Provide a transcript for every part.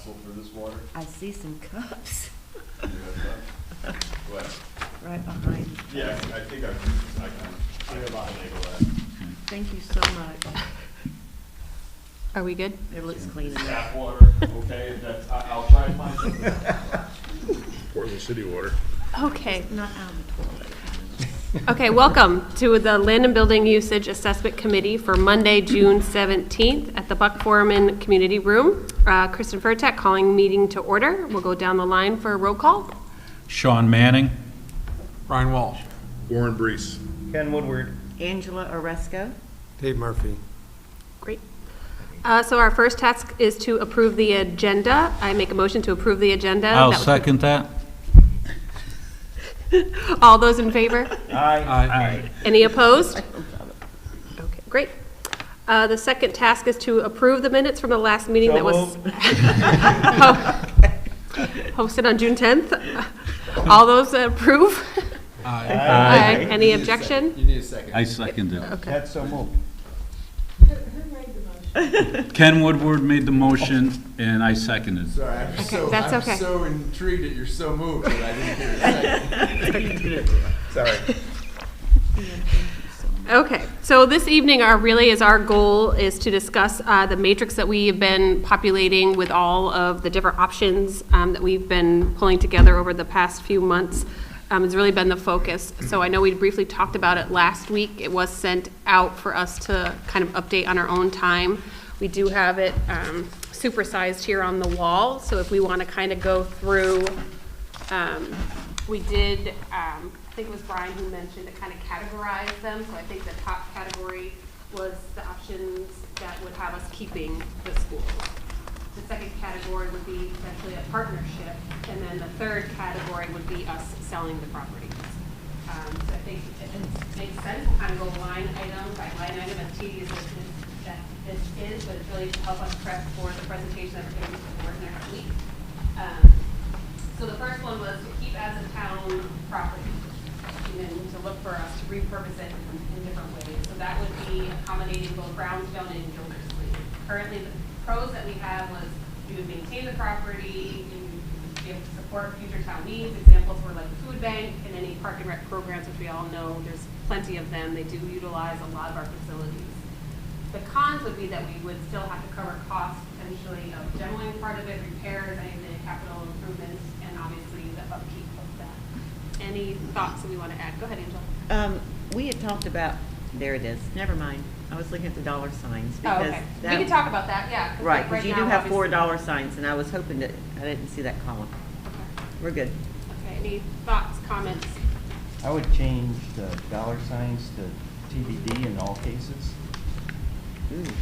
responsible for this water? I see some cups You have that? What? right behind. Yeah, I think I can label that. Thank you so much. Are we good? It looks clean enough. Tap water, okay, that's, I'll try and find something. Portland City Water. Okay. Not out of the toilet. Okay, welcome to the Land and Building Usage Assessment Committee for Monday, June 17th at the Buck Foreman Community Room. Kristen Furtek calling meeting to order. We'll go down the line for a roll call. Sean Manning. Brian Walsh. Warren Brees. Ken Woodward. Angela Oresco. Dave Murphy. Great. So our first task is to approve the agenda. I make a motion to approve the agenda. I'll That was- second that. All those in favor? Aye. Any opposed? Okay, great. The second task is to approve the minutes from the last meeting that was hosted on June 10th. All those approve? Aye. Any objection? You need a second. I second it. Okay. That's so moved. Ken Woodward made the motion, and I seconded it. Sorry, that's okay. I'm so intrigued that you're so moved that I didn't hear a second. Sorry. Okay, so this evening, our goal is to discuss the matrix that we have been populating with all of the different options that we've been pulling together over the past few months. It's really been the focus. So I know we briefly talked about it last week. It was sent out for us to kind of update on our own time. We do have it supersized here on the wall. So if we want to kind of go through, we did, I think it was Brian who mentioned to kind of categorize them. So I think the top category was the options that would have us keeping the schools. The second category would be potentially a partnership, and then the third category would be us selling the properties. So I think it makes sense to kind of go line item by line item, as tedious as this is, but it's really to help us prep for the presentation that we're going to do to the board next week. So the first one was to keep as a town property, and then to look for us to repurpose it in different ways. So that would be accommodating both Brownstone and Gildersleeve. Currently, the pros that we have was you would maintain the property, you would be able to support future town needs. Examples were like the food bank and any park and rec programs, which we all know there's plenty of them. They do utilize a lot of our facilities. The cons would be that we would still have to cover costs potentially of demoing part of it, repairs, any of the capital improvements, and obviously the upkeep of that. Any thoughts that we want to add? Go ahead, Angela. We had talked about, there it is, never mind. I was looking at the dollar signs. Oh, because okay. We that- can talk about that, yeah. Right, because you do now, have $4 obviously- signs, and I was hoping that, I didn't see that column. Okay. We're good. Okay, any thoughts, comments? I would change the dollar signs to TBD in all cases,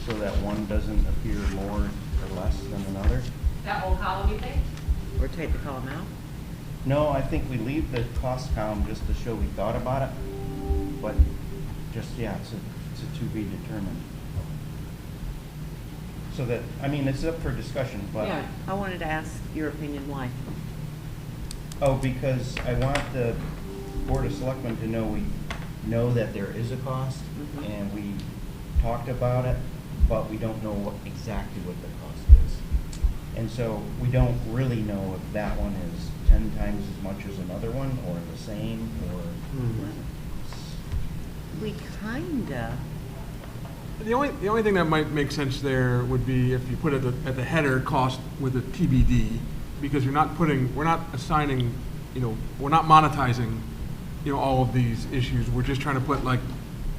so that one doesn't appear more or less than another. That whole column, you think? Or take the column out. No, I think we leave the cost column just to show we thought about it, but just, yeah, it's a to be determined. So that, I mean, it's up for discussion, but. Yeah, I wanted to ask your opinion, why? Oh, because I want the Board of Selectmen to know we know that there is a cost, Mhm. and we talked about it, but we don't know exactly what the cost is. And so we don't really know if that one is 10 times as much as another one, or the same, or. We kinda, The only thing that might make sense there would be if you put it at the header cost with a TBD, because we're not assigning, we're not monetizing, all of these issues. We're just trying to put like,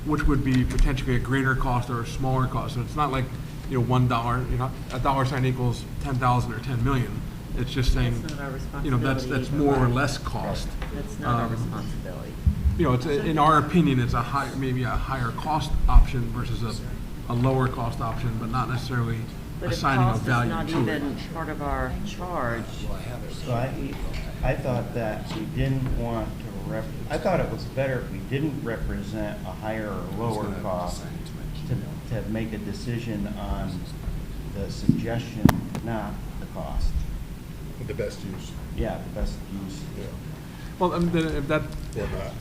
which would be potentially a greater cost or a smaller cost. So it's not like, $1, a dollar sign equals 10,000 or 10 million. It's just saying, that's not our responsibility. that's either, more or right? less cost. That's not our Um, responsibility. It's in our opinion, it's maybe a higher cost option versus a lower cost option, but not necessarily But if assigning a cost is value not to it. even part of our charge, So I thought that we didn't want to I thought it was better if we didn't represent a higher or lower cost to make a decision on the suggestion, not the cost. With the best use. Yeah, the best use. Well, then if that, Or not.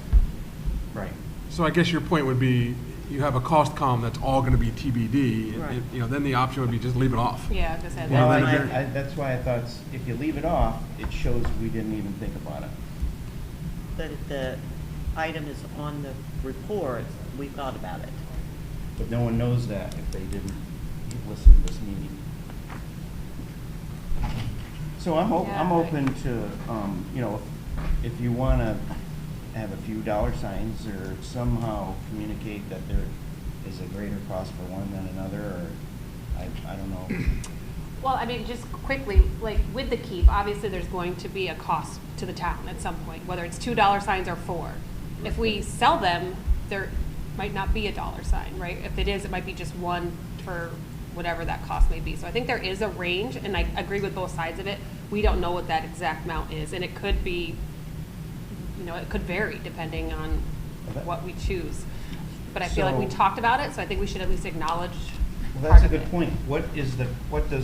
Right. so I guess your point would be, you have a cost column that's all gonna be TBD, Right. you know, then the option would be just leave it off. Yeah, I was gonna say Well, that. then and that's why I thought, if you leave it off, it shows we didn't even think about it. But if the item is on the report, we thought about it. But no one knows that if they didn't listen to this meeting. So I'm Yeah, open to, you know, if you want to have a few dollar signs or somehow communicate that there is a greater cost for one than another, or I don't know. Well, I mean, just quickly, like with the keep, obviously there's going to be a cost to the town at some point, whether it's $2 signs or 4. If we sell them, there might not be a dollar sign, right? If it is, it might be just one for whatever that cost may be. So I think there is a range, and I agree with both sides of it. We don't know what that exact amount is, and it could be, you know, it could vary depending on what we choose. But I feel like we So- talked about it, so I think we should at least acknowledge Well, part that's a of good it. point. What does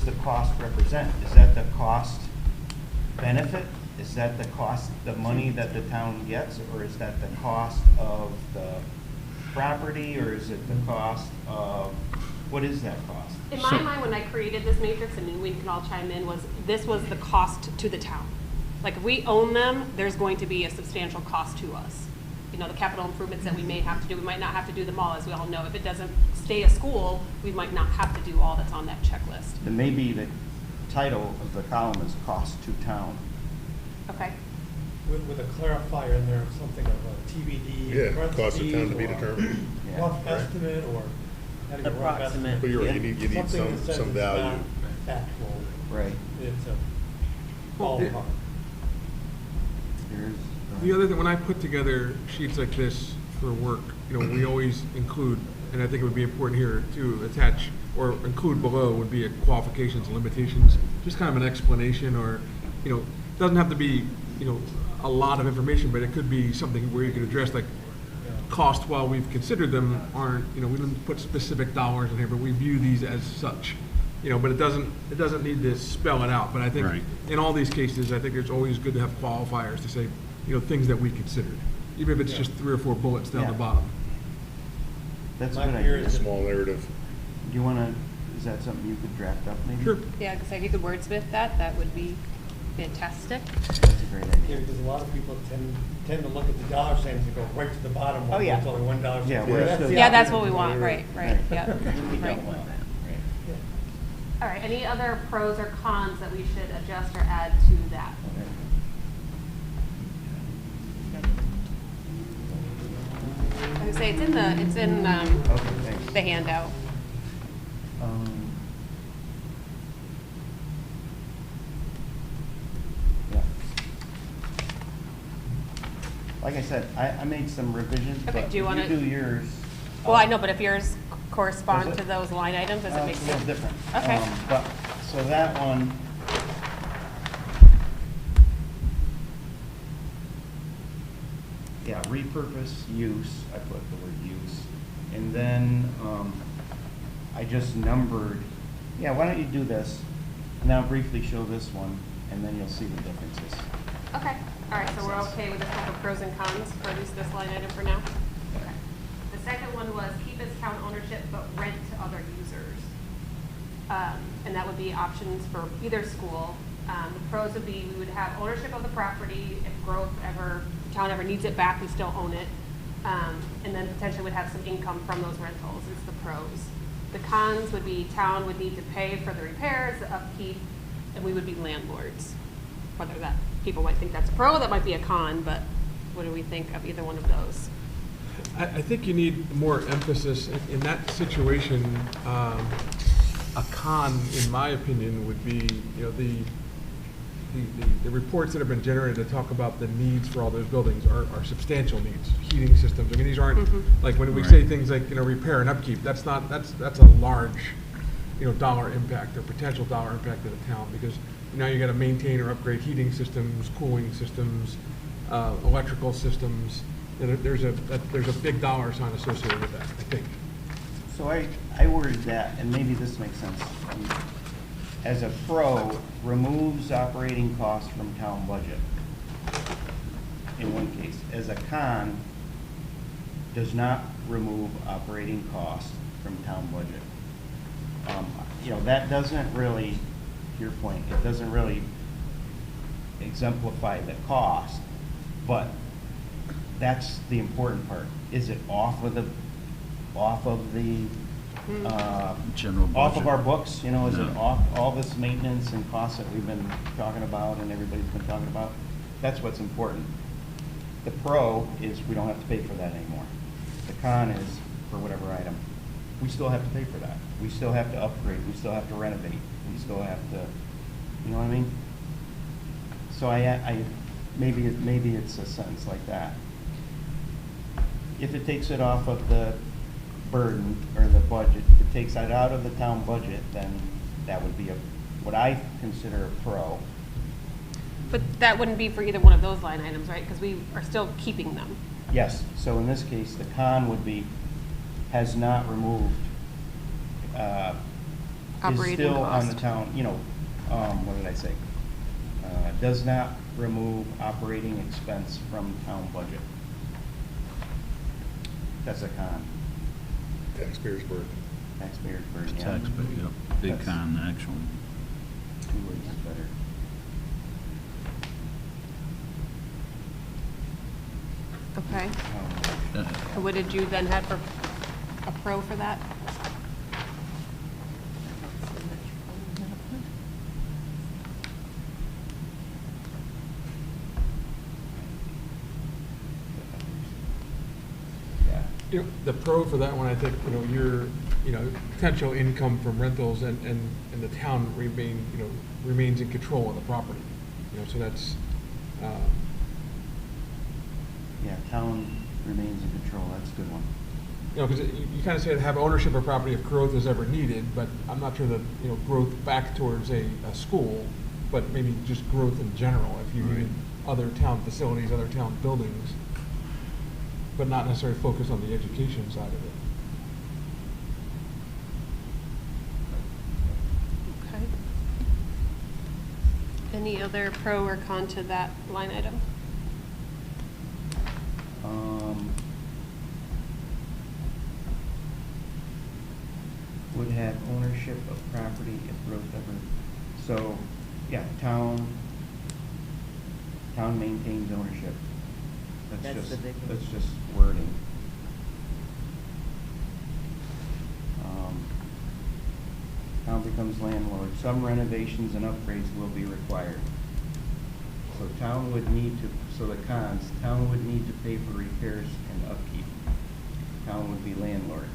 the cost represent? Is that the cost benefit? Is that the cost, the money that the town gets, or is that the cost of the property, or is it the cost of, what is that cost? In my mind, when I created this matrix, and we can all chime in, this was the cost to the town. Like, if we own them, there's going to be a substantial cost to us. You know, the capital improvements that we may have to do, we might not have to do them all, as we all know. If it doesn't stay a school, we might not have to do all that's on that checklist. Then maybe the title of the column is cost to town. Okay? With a clarifier in there, something of a TBD. Yeah, cost of town to be parentheses, or determined. Yeah. Rough estimate, or having a rough Approximate. estimate. But you're right, Yeah. you need Something that says some it's value. not Factual, Right. it's a Well, ballpark. Here's, The other thing, when I put together sheets like this for work, you know, we always include, and I think it would be important here to attach or include below would be a qualifications and limitations, just kind of an explanation, or, you know, it doesn't have to be, you know, a lot of information, but it could be something where you can address, like, cost while we've considered them aren't, you know, we didn't put specific dollars in here, but we view these as such. You know, but it doesn't need to spell it out, but I think Right. in all these cases, I think it's always good to have qualifiers to say, you know, things that we considered, even if it's just 3 or 4 bullets down the Yeah. bottom. that's a My good fear idea. is Do Small narrative. you want to, is that something you could draft up maybe? Sure. Yeah, because if you could wordsmith that, that would be fantastic. That's a great Yeah, idea. because a lot of people tend to look at the dollar signs and go right to the bottom Oh, one, yeah. it's only $1. Yeah, sign. we're That's still- the Yeah, that's opposite. what we want, right, yeah, We right. don't want that, right. All right, any other pros or cons that we should adjust or add to that? Okay. I would say it's in Okay, thanks. the handout. Um, Yeah. Like I said, I made some revisions, Okay, but do you if wanna- you do yours. Well, I know, but if yours correspond Does it? to those line items, does it make It's a little sense? different. Okay. But, so that one. Yeah, repurpose, use, I put the word use. And then, I just numbered, yeah, why don't you do this? And then I'll briefly show this one, and then you'll see the differences. Okay, all right, so we're okay with this type of pros and cons for at least this line item for now? Okay. The second one was keep as town ownership but rent to other users. And that would be options for either school. The pros would be we would have ownership of the property. If growth ever, the town ever needs it back, we still own it. And then potentially would have some income from those rentals is the pros. The cons would be town would need to pay for the repairs, the upkeep, and we would be landlords. Whether that, people might think that's a pro, that might be a con, but what do we think of either one of those? I think you need more emphasis in that situation. A con, in my opinion, would be, you know, the reports that have been generated that talk about the needs for all those buildings are substantial needs, heating systems. I mean, these aren't, like, when we say things like, you know, repair and upkeep, that's a large, you know, dollar impact or potential dollar impact to the town, because now you gotta maintain or upgrade heating systems, cooling systems, electrical systems. And there's a big dollar sign associated with that, I think. So I worded that, and maybe this makes sense. As a pro, removes operating costs from town budget, in one case. As a con, does not remove operating costs from town budget. You know, that doesn't really, to your point, it doesn't really exemplify the cost, but that's the important part. Is it off of the General off of budget. our books, you know, is it No. off all this maintenance and costs that we've been talking about and everybody's been talking about? That's what's important. The pro is we don't have to pay for that anymore. The con is for whatever item. We still have to pay for that. We still have to upgrade, we still have to renovate, we still have to, you know what I mean? So maybe it's a sentence like that. If it takes it off of the burden or the budget, if it takes that out of the town budget, then that would be what I consider a pro. But that wouldn't be for either one of those line items, right? Because we are still keeping them. Yes, so in this case, the con would be, has not removed, is Operating still on the cost. town, you know, what did I say? Does not remove operating expense from town budget. That's a con, Taxpayers' burden. taxpayers burden, yeah. Taxpayer, yeah, big That's- con, actually. 2 words is better. Okay. Um, And what did you then have for a pro for that? Yeah. You know, the pro for that one, I think, you know, potential income from rentals and the town remains in control of the property. You know, so that's, Yeah, town remains in control, that's a good one. you know, because you kind of say to have ownership of property if growth is ever needed, but I'm not sure that, you know, growth back towards a school, but maybe just growth in general, if you needed other town facilities, other town buildings, but not necessarily focus on the education side of it. Okay. Any other pro or con to that line item? Would have ownership of property if growth ever, so, yeah, town maintains ownership. That's the big one. That's just wording. Town becomes landlord, some renovations and upgrades will be required. So town would need to, so the cons, town would need to pay for repairs and upkeep. Town would be landlord.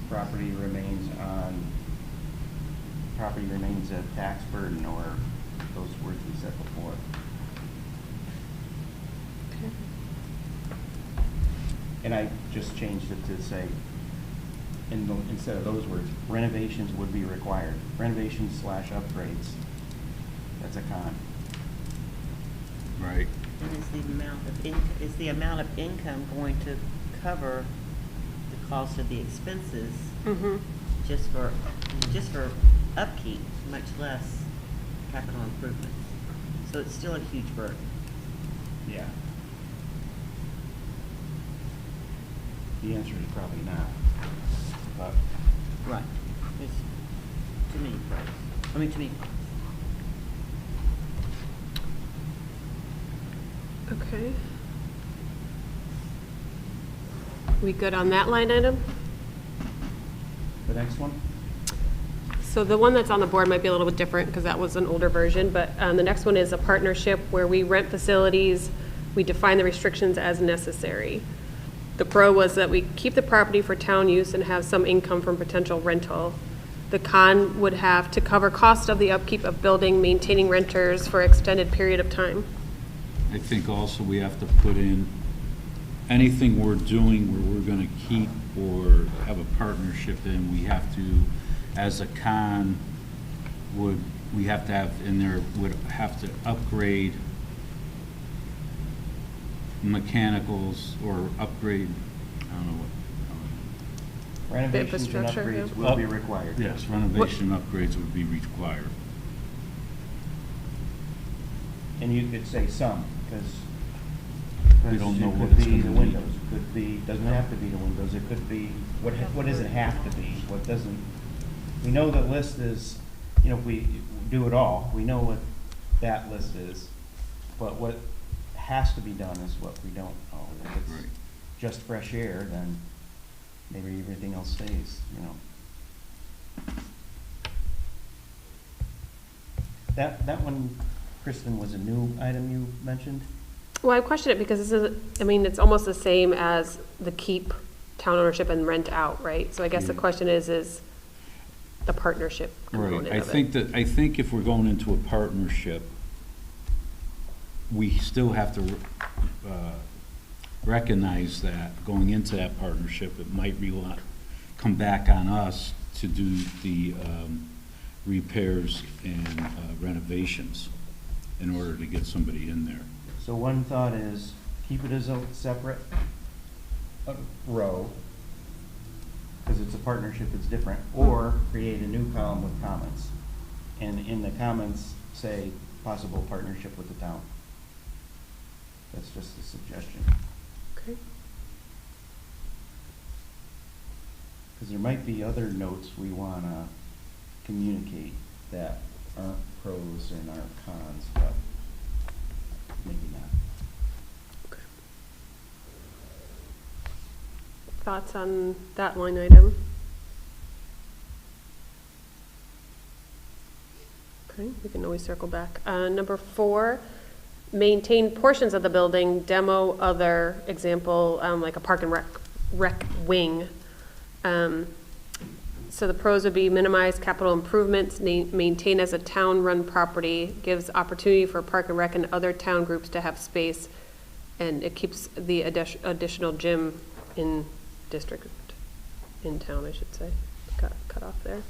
Property remains a tax burden, or those words we said before. Okay. And I just changed it to say, instead of those words, renovations would be required. Renovations / upgrades. That's a con. Right. And is the amount of income going to cover the cost of the expenses Mm-hmm. just for upkeep, much less capital improvements? So it's still a huge burden. Yeah. The answer is probably not. But Right. There's too many pros. Too many cons. Okay. We good on that line item? the next one? So the one that's on the board might be a little bit different because that was an older version, but the next one is a partnership where we rent facilities, we define the restrictions as necessary. The pro was that we keep the property for town use and have some income from potential rental. The con would have to cover cost of the upkeep of building, maintaining renters for extended period of time. I think also we have to put in anything we're doing where we're gonna keep or have a partnership in, we have to, as a con, we have to have in there, would have to upgrade mechanicals or upgrade, I don't know what. Renovations and Infrastructure, yeah. upgrades will be required. Yes, renovation upgrades would be required. And you could say some, because We don't know It what could it's be the gonna be. windows, it could be, doesn't have to be the windows, it could be, what does it have to be? What doesn't, we know the list is, you know, if we do it all, we know what that list is. But what has to be done is what we don't know. If Right. it's just fresh air, then maybe everything else stays, you know. That one, Kristen, was a new item you mentioned? Well, I question it because this is, I mean, it's almost the same as the keep town ownership and rent out, right? So I guess the Yeah. question is the partnership component Right, of it. I think if we're going into a partnership, we still have to recognize that going into that partnership, it might come back on us to do the repairs and renovations in order to get somebody in there. So one thought is, keep it as a separate row, because it's a partnership, it's different, or create a new column with comments. And in the comments, say, possible partnership with the town. That's just a suggestion. Okay. Because there might be other notes we want to communicate that aren't pros and aren't cons, but maybe not. Thoughts on that line item? Okay, we can always circle back. Number 4, maintain portions of the building, demo other, example, like a park and rec wing. So the pros would be minimize capital improvements, maintain as a town-run property, gives opportunity for park and rec and other town groups to have space, and it keeps the additional gym in district, in town, I should say. Cut off there.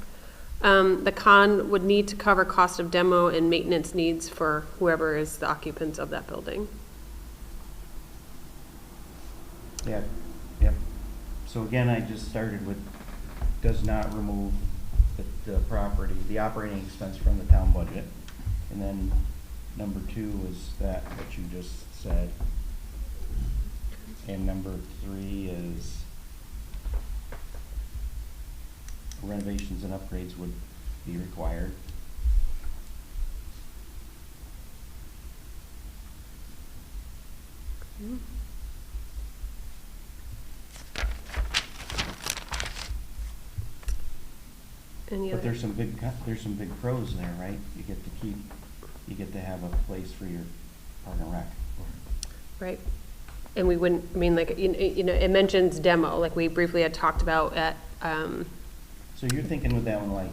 The con would need to cover cost of demo and maintenance needs for whoever is the occupants of that building. Yeah, yep. So again, I just started with, does not remove the property, the operating expense from the town budget. And then number 2 is that, what you just said. And number 3 is renovations and upgrades would be required. Any But other? there's some big pros there, right? You get to have a place for your park and rec. Right. And we wouldn't, I mean, like, you know, it mentions demo, like we briefly had talked about at, So you're thinking with that one, like,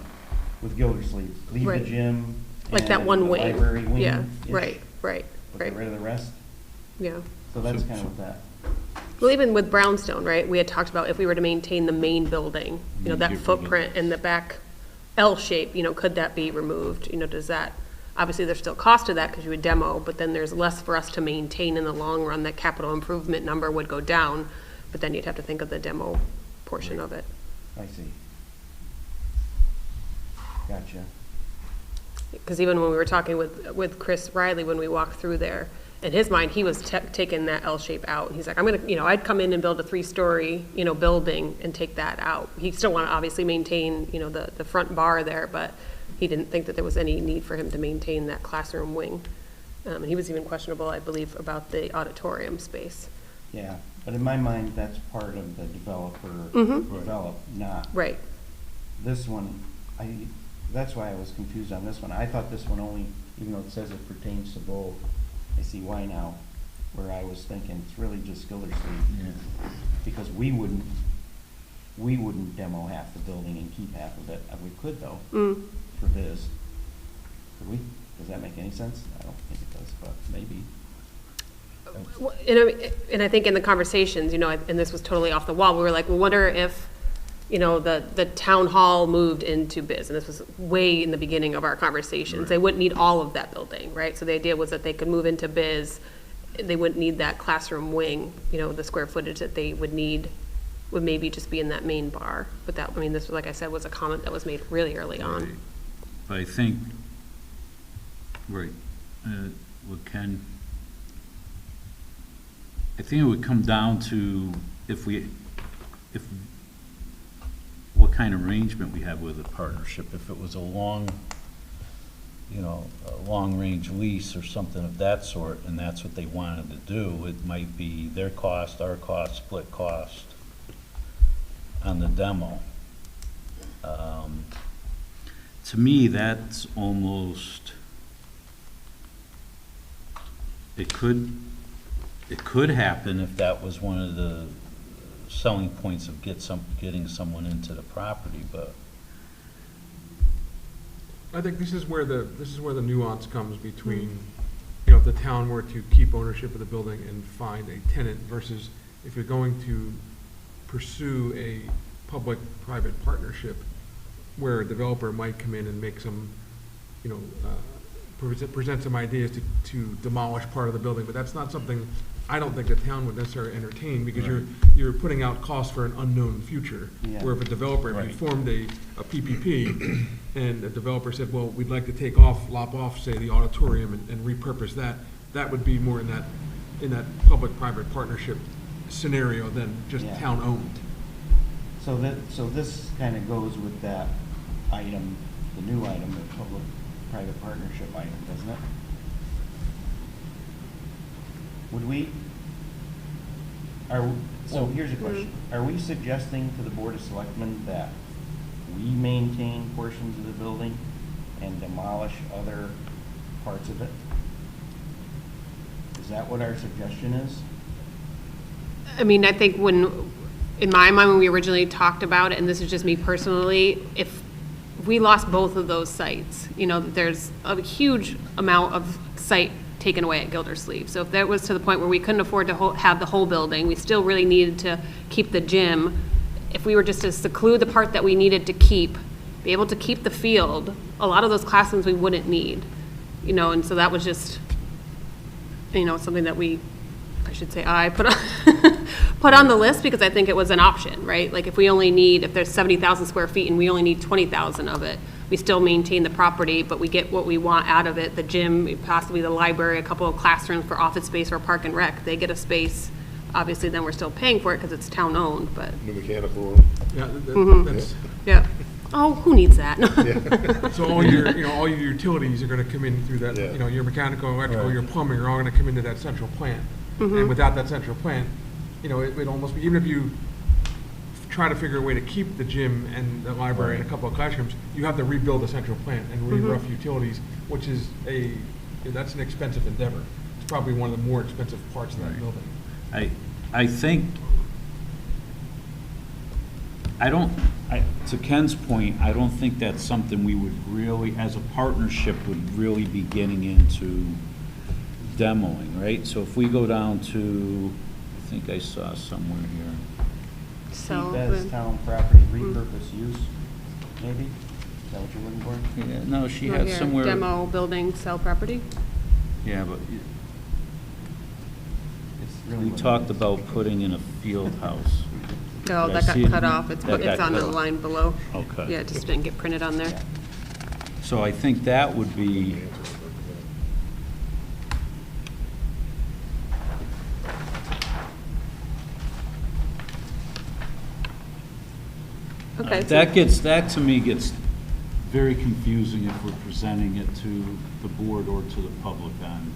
with Gildersleeve, leave the Right. gym like that and one the wing. library wing. Yeah, right, But get right, rid of the rest? yeah. So that's So- kind of what that, Well, even with Brownstone, right, we had talked about if we were to maintain the main building, you know, Get that rid of- footprint and the back L shape, you know, could that be removed? You know, does that, obviously, there's still cost to that because you would demo, but then there's less for us to maintain in the long run. That capital improvement number would go down, but then you'd have to think of the demo portion of it. I see. Gotcha. Because even when we were talking with Chris Riley, when we walked through there, in his mind, he was taking that L shape out. And he's like, I'm gonna, you know, I'd come in and build a 3-story, you know, building and take that out. He still want to obviously maintain, you know, the front bar there, but he didn't think that there was any need for him to maintain that classroom wing. And he was even questionable, I believe, about the auditorium space. Yeah, but in my mind, that's part of the developer Mhm. develop, not Right, this one. That's why I was confused on this one. I thought this one only, even though it says it pertains to both, I see why now, where I was thinking it's really just Gildersleeve. Because we wouldn't demo half the building and keep half of it. We could though, for biz. Could we? Does that make any sense? I don't think it does, but maybe. Well, and I think in the conversations, you know, and this was totally off the wall, we were like, well, wonder if, you know, the town hall moved into biz, and this was way in the beginning of our conversations. They wouldn't need all of that building, right? So the idea was that they could move into biz, they wouldn't need that classroom wing, you know, the square footage that they would need would maybe just be in that main bar. But that, I mean, this, like I said, was a comment that was made really early Right. on. But I think, right, what Ken, I think it would come down to what kind of arrangement we have with a partnership. If it was a long range lease or something of that sort, and that's what they wanted to do, it might be their cost, our cost, split cost on the demo. To me, that's almost, it could happen if that was one of the selling points of getting someone into the property, but I think this is where the nuance comes between, if the town were to keep ownership of the building and find a tenant versus if you're going to pursue a public-private partnership where a developer might come in and make some, present some ideas to demolish part of the building, but that's not something I don't think the town would necessarily entertain, because you're putting out costs for an unknown future. Yeah. Where if a developer, if you Right. formed a PPP, and a developer said, well, we'd like to lop off, say, the auditorium and repurpose that, that would be more in that public-private partnership scenario than just Yeah. town-owned. So this kind of goes with that item, the new item, the public-private partnership item, doesn't it? Would we, so here's a question. Are we suggesting to the Board of Selectmen that we maintain portions of the building and demolish other parts of it? Is that what our suggestion is? I mean, I think in my mind, when we originally talked about it, and this is just me personally, if we lost both of those sites, there's a huge amount of site taken away at Gildersleeve. So if that was to the point where we couldn't afford to have the whole building, we still really needed to keep the gym. If we were just to seclude the part that we needed to keep, be able to keep the field, a lot of those classrooms we wouldn't need, and so that was just, something that I put on the list, because I think it was an option, right? Like if there's 70,000 square feet and we only need 20,000 of it, we still maintain the property, but we get what we want out of it, the gym, possibly the library, a couple of classrooms for office space or park and rec, they get a space. Obviously, then we're still paying for it because it's town-owned, but, New mechanical room. Yeah, that's, yeah. Oh, who needs that? so all your utilities are gonna come in through that, Yeah. your mechanical, electrical, Right. your plumbing are all gonna come into that central plant. And without that central plant, it would almost be, even if you try to figure a way to keep the gym and the library and a couple of classrooms, you have to rebuild the central plant and re-rough utilities, which is that's an expensive endeavor. It's probably one of the more expensive parts of that building. I think, to Ken's point, I don't think that's something we would really, as a partnership, would really be getting into demoing, right? So if we go down to, I think I saw somewhere here. So, Keep as town property repurpose use, maybe? Is that what you're looking for? Yeah, no, she right had here, somewhere. demo, building, sell property. Yeah, but It's really we what it talked is. about putting in a field house. Oh, Did I that got see it? cut off. It's That got on the cut off. line below. Okay. Yeah, it just didn't get printed on there. So I think that would be, Okay. that to me gets very confusing if we're presenting it to the board or to the public on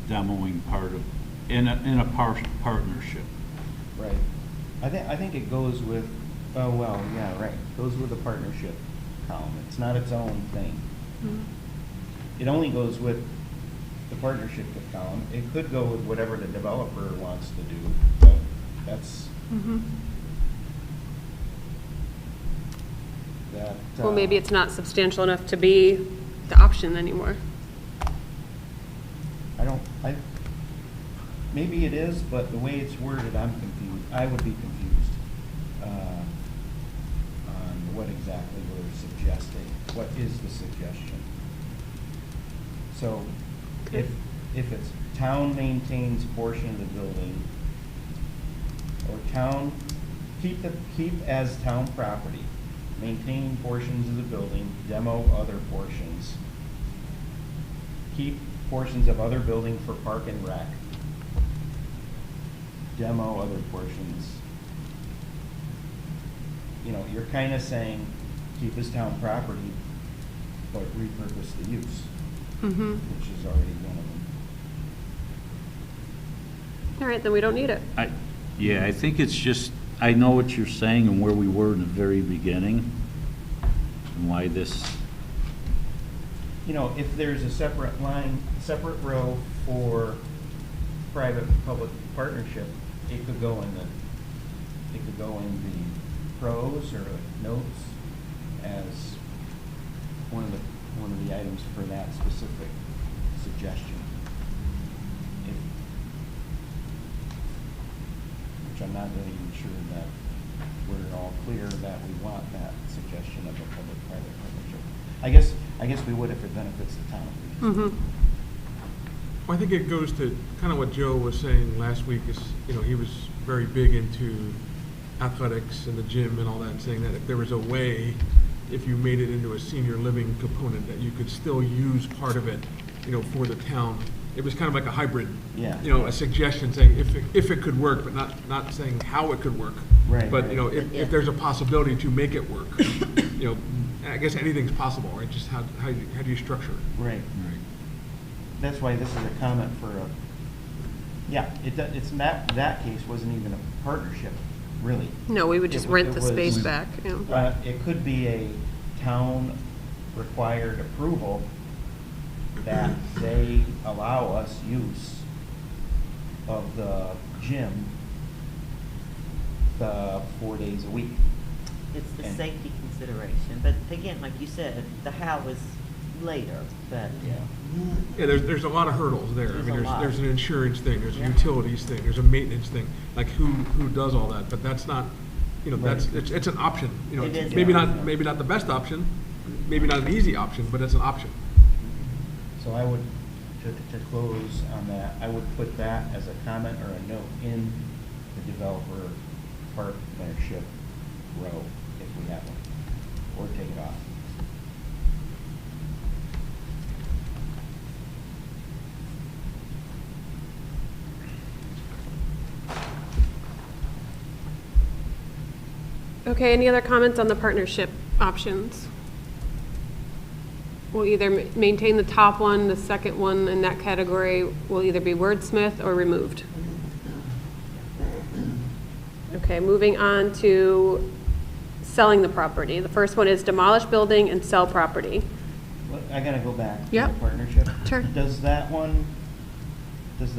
demoing part of, in a partnership. Right. I think it goes with, goes with the partnership column. It's not its own thing. It only goes with the partnership column. It could go with whatever the developer wants to do, but that's, that. Well, maybe it's not substantial enough to be the option anymore. Maybe it is, but the way it's worded, I'm confused. I would be confused on what exactly we're suggesting. What is the suggestion? So, if it's town maintains portion of the building, or town, keep as town property, maintain portions of the building, demo other portions, keep portions of other building for park and rec, demo other portions, you know, you're kind of saying, keep as town property, but repurpose the use, Mm-hmm. which is already one of them. All right, then we don't need it. Yeah, I think it's just, I know what you're saying and where we were in the very beginning, and why this, You know, if there's a separate line, separate row for private-public partnership, it could go in the pros or notes as one of the items for that specific suggestion. Which I'm not really even sure that we're all clear that we want that suggestion of a public-private partnership. I guess we would if it benefits the town. Mm-hmm. Well, I think it goes to kind of what Joe was saying last week is, you know, he was very big into athletics and the gym and all that, saying that if there was a way, if you made it into a senior living component, that you could still use part of it, you know, for the town. It was kind of like a hybrid. Yeah. You know, a suggestion saying if it could work, but not saying how it could work. Right, But, you know, right. if there's a possibility to make it work, you know, I guess anything's possible, right? Just how do you structure it? Right. That's why this is a comment for a, yeah, it's not, that case wasn't even a partnership, really. No, we would just rent the It was- space back, yeah. It could be a town-required approval that they allow us use of the gym 4 days a week. It's the And- safety consideration, but again, like you said, the how is later, but. Yeah, there's a lot of hurdles there. I There's mean, a lot. there's an insurance thing, there's a Yeah. utilities thing, there's a maintenance thing, like who does all that? But that's not, you know, it's an option, you know. It is Maybe an not, option. maybe not the best option, maybe not an easy option, but it's an option. So I would, to close on that, I would put that as a comment or a note in the developer partnership row, if we have one, or take it off. Okay, any other comments on the partnership options? We'll either maintain the top one, the second one in that category will either be wordsmith or removed. Okay, moving on to selling the property. The first one is demolish building and sell property. I gotta go back to the Yep. partnership. Sure. Does the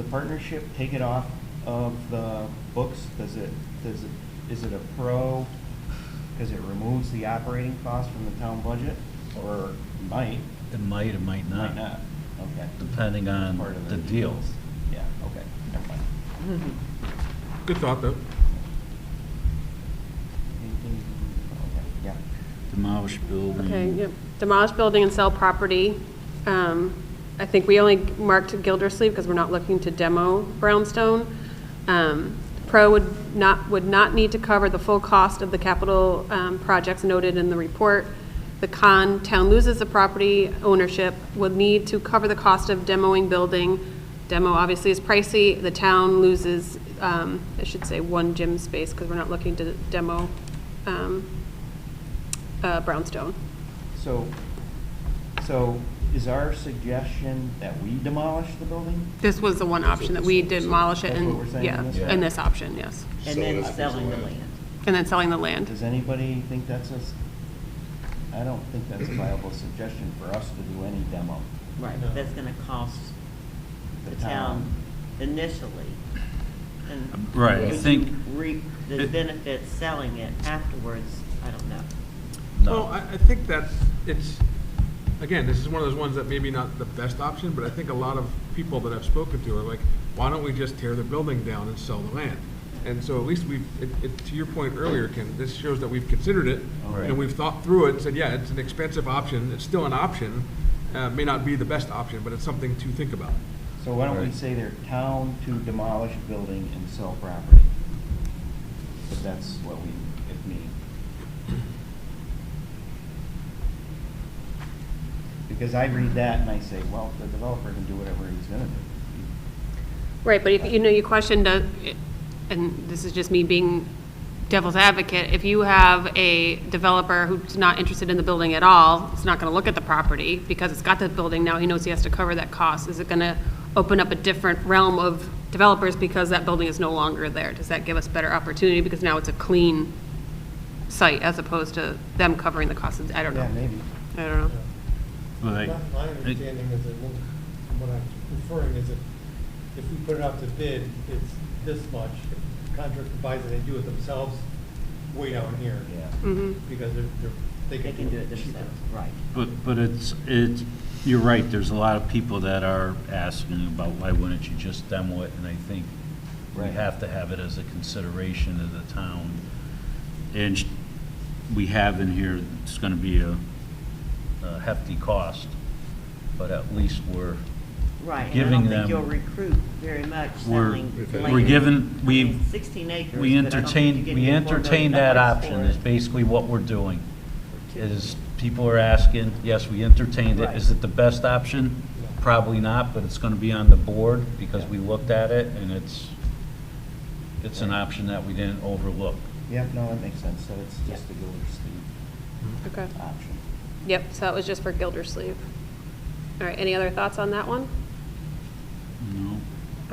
partnership take it off of the books? Is it a pro, because it removes the operating cost from the town budget, or might? it might Might not, okay. depending on Part of the it. deal. Yeah, okay, never mind. Good thought, though. Anything- okay, yeah. Demolish building. Okay, yep. Demolish building and sell property. I think we only marked Gildersleeve because we're not looking to demo Brownstone. Pro would not need to cover the full cost of the capital projects noted in the report. The con, town loses the property ownership, would need to cover the cost of demoing building. Demo obviously is pricey. The town loses, I should say, one gym space because we're not looking to demo Brownstone. So is our suggestion that we demolish the building? This was the one option that we demolish it That's what we're and, saying yeah, in this in this option, yes. And So then that's selling the land. land. And then selling the land. Does anybody think that's I don't think that's a viable suggestion for us to do any demo. Right, No. that's gonna cost the The town. town initially. And Right, I if you think- reap the benefits selling it afterwards, I don't know. Well, I think that it's, again, this is one of those ones that maybe not the best option, but I think a lot of people that I've spoken to are like, why don't we just tear the building down and sell the land? And so at least to your point earlier, Ken, this shows that we've considered it, Right. and we've thought through it and said, yeah, it's an expensive option, it's still an option, may not be the best option, but it's something to think about. So why don't we Right. say they're town to demolish building and sell property? If that's what it means. Because I read that and I say, well, the developer can do whatever he's gonna do. Right, but if, you know, you question, and this is just me being devil's advocate, if you have a developer who's not interested in the building at all, is not gonna look at the property because it's got the building, now he knows he has to cover that cost, is it gonna open up a different realm of developers because that building is no longer there? Does that give us better opportunity because now it's a clean site as opposed to them covering the costs? I don't know. Yeah, maybe. I don't know. Well, My understanding is that what I'm referring is that if we put it out to bid, it's this much. If the contractor buys it, they do it themselves way down here. Yeah. Mm-hmm. Because they They can do it cheaper. themselves, right. But it's, you're right, there's a lot of people that are asking about why wouldn't you just demo it? And I think we Right. have to have it as a consideration of the town. And we have in here, it's gonna be a hefty cost, but at least we're Right, and I giving don't think them- you'll recruit very much We're- selling. we're given- I we- mean, 16 acres. We but I don't think entertain, you get we any more entertain million that dollars option, for is it. basically what we're doing. Is people are asking, yes, we entertained it. Right. Is it the best option? Probably not, but it's gonna be on the board because we looked at it and it's an option that we didn't overlook. Yep, no, that makes sense, so it's just the Gildersleeve Okay. option. Yep, so that was just for Gildersleeve. All right, any other thoughts on that one? No?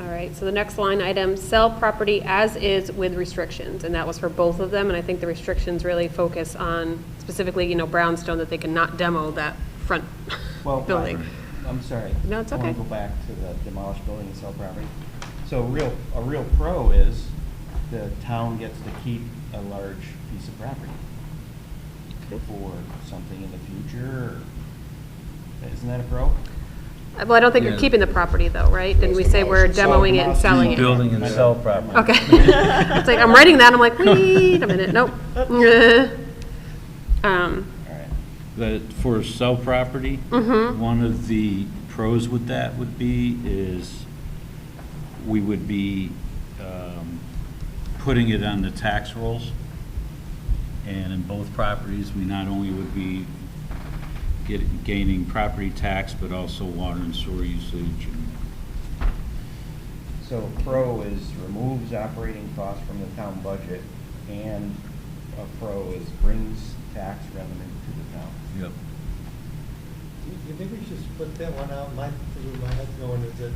All right, so the next line item, sell property as is with restrictions, and that was for both of them, and I think the restrictions really focus on specifically, Brownstone, that they cannot demo that front Well, building. I'm sorry. No, it's I okay. want to go back to the demolished building and sell property. So a real pro is the town gets to keep a large piece of property for something in the future. Isn't that a pro? Well, I don't think you're Yeah. keeping the property though, right? Didn't we say we're demoing it and selling it? Building and sell property. Okay. It's like, I'm writing that, I'm like, wait a minute, nope. All right. That for sell property, one of the pros with that would be is we would be putting it on the tax rolls. And in both properties, we not only would be gaining property tax, but also water and sewer usage. So pro is removes operating costs from the town budget, and a pro is brings tax revenue to the town. Yep. You think we should split that one out? My head's going is that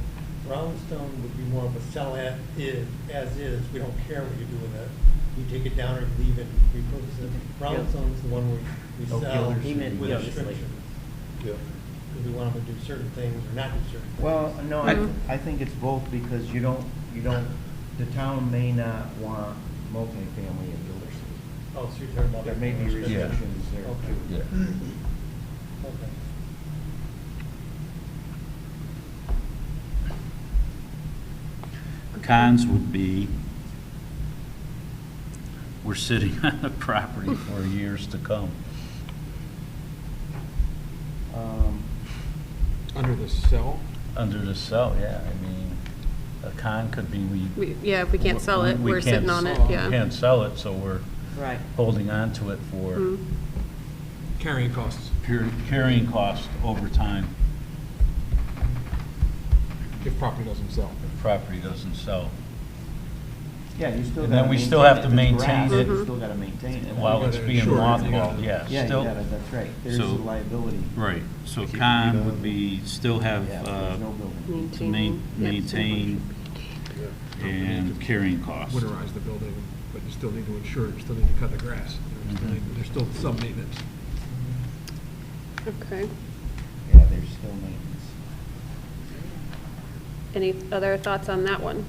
Brownstone would be more of a sell as is. We don't care what you do with it. You take it down or leave it, repurpose it. Brownstone's the one we Oh, sell He meant with Gildersleeve. restrictions. Yeah. Because we want them to do certain things or not do certain things. Well, no, I think it's both, because you don't, the town may not want multifamily in Gildersleeve. Oh, so you're talking about. There may be restrictions there Okay. too. Yeah. Okay. Cons would be, we're sitting on the property for years to come. Under the cell? Under the cell, yeah, I mean, a con could be Yeah, if we can't sell it, we we're can't sitting on it, sell- yeah. Can't sell it, so we're Right. holding on to it for Mhm. Carrying costs, carrying cost over time if property doesn't sell. if property doesn't sell. Yeah, you still And gotta then we maintain still have it. to If it's maintain grass, it. You still gotta maintain it. While it's gotta being insure it, you mothballed, gotta- yeah, Yeah, you still, gotta, that's right. There's a So- liability. right, so Keep it con going. would be still have, Yeah, there's no building. to maintain Yeah. and carrying costs. Winterize the building, but you still need to insure it, you still need to cut the grass. There's still some maintenance. Okay. Yeah, there's still maintenance. Any other thoughts on that one?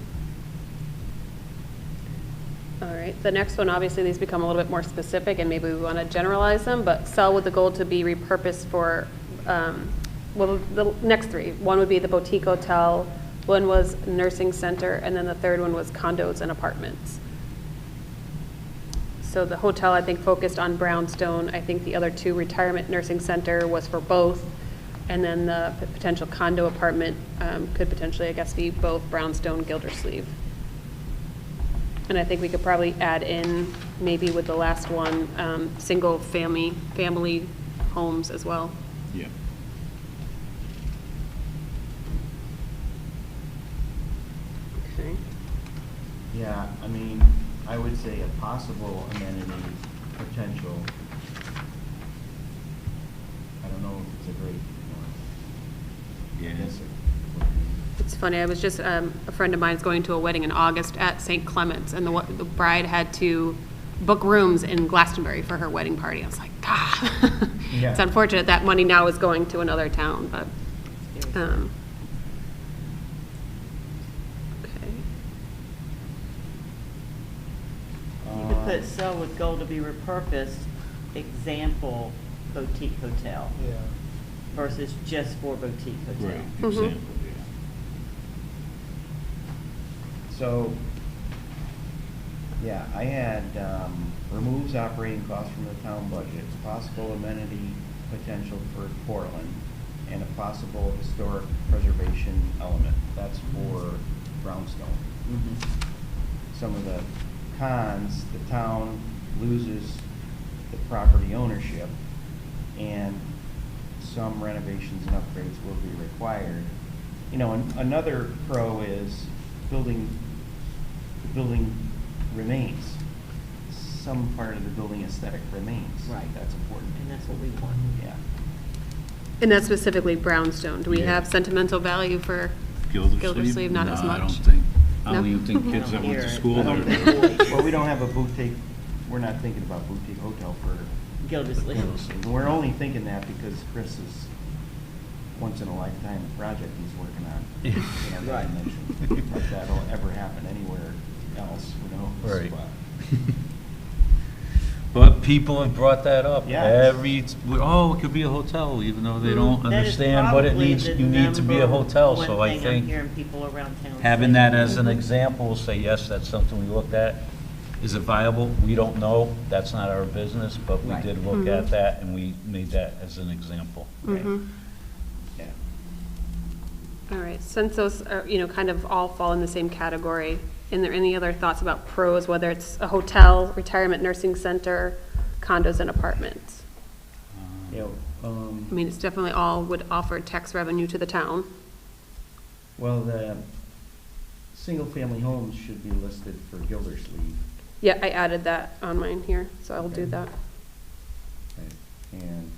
All right, the next one, obviously, these become a little bit more specific, and maybe we want to generalize them, but sell with the goal to be repurposed for, well, the next three. One would be the boutique hotel, one was nursing center, and then the third one was condos and apartments. So the hotel, I think, focused on Brownstone. I think the other two, retirement nursing center, was for both. And then the potential condo apartment could potentially, I guess, be both Brownstone, Gildersleeve. And I think we could probably add in, maybe with the last one, single family homes as well. Yeah. Okay. Yeah, I mean, I would say a possible amenity potential. I don't know if it's a great, I Yeah. guess it would be. It's funny, I was just, a friend of mine is going to a wedding in August at St. Clement's, and the bride had to book rooms in Glastonbury for her wedding party. I was like, ah. Yeah. It's unfortunate that money now is going to another town, but, okay. You could put sell with goal to be repurposed, example boutique hotel Yeah. versus just for boutique hotel. Right, Mhm. example, yeah. So, yeah, I had, removes operating costs from the town budget, possible amenity potential for Portland, and a possible historic preservation element. That's for Brownstone. Some of the cons, the town loses the property ownership, and some renovations and upgrades will be required. You know, another pro is the building remains. Some part of the building aesthetic remains. Right. That's important. And that's what we want. Yeah. And that's specifically Brownstone. Do we Yeah. have sentimental value for Gildersleeve? Not as No, I much. don't think, I No? don't even think kids that went Here, to school I don't there. think- Well, we don't have a boutique, we're not thinking about boutique hotel for Gildersleeve. Gildersleeve. We're only thinking that because Chris is once in a lifetime project he's working on. You know, that I Right. mentioned. If that'll ever happen anywhere else, you know. Right. But- But people have brought that up. Yes. Oh, it could be a hotel, even though they don't That is understand what it probably needs, the you need to be a number hotel, one so I thing I'm think hearing people around town having say. that as an example, say, yes, that's something we looked at. Is it viable? We don't know. That's not our business, but we Right. did look at that and we made that as an example. Mhm. Yeah. All right, since those are, kind of all fall in the same category, are there any other thoughts about pros, whether it's a hotel, retirement nursing center, condos and apartments? You know, I mean, it's definitely all would offer tax revenue to the town. well, the single-family homes should be listed for Gildersleeve. Yeah, I added that on mine here, so I'll do Okay. that. Right, and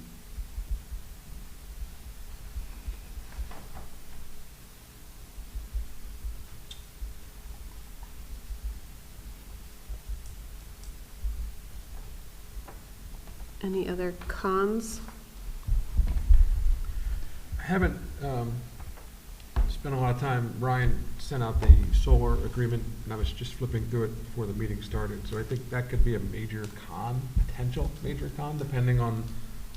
Any other cons? I haven't spent a lot of time. Brian sent out the solar agreement, and I was just flipping through it before the meeting started. So I think that could be a major con, potential major con, depending on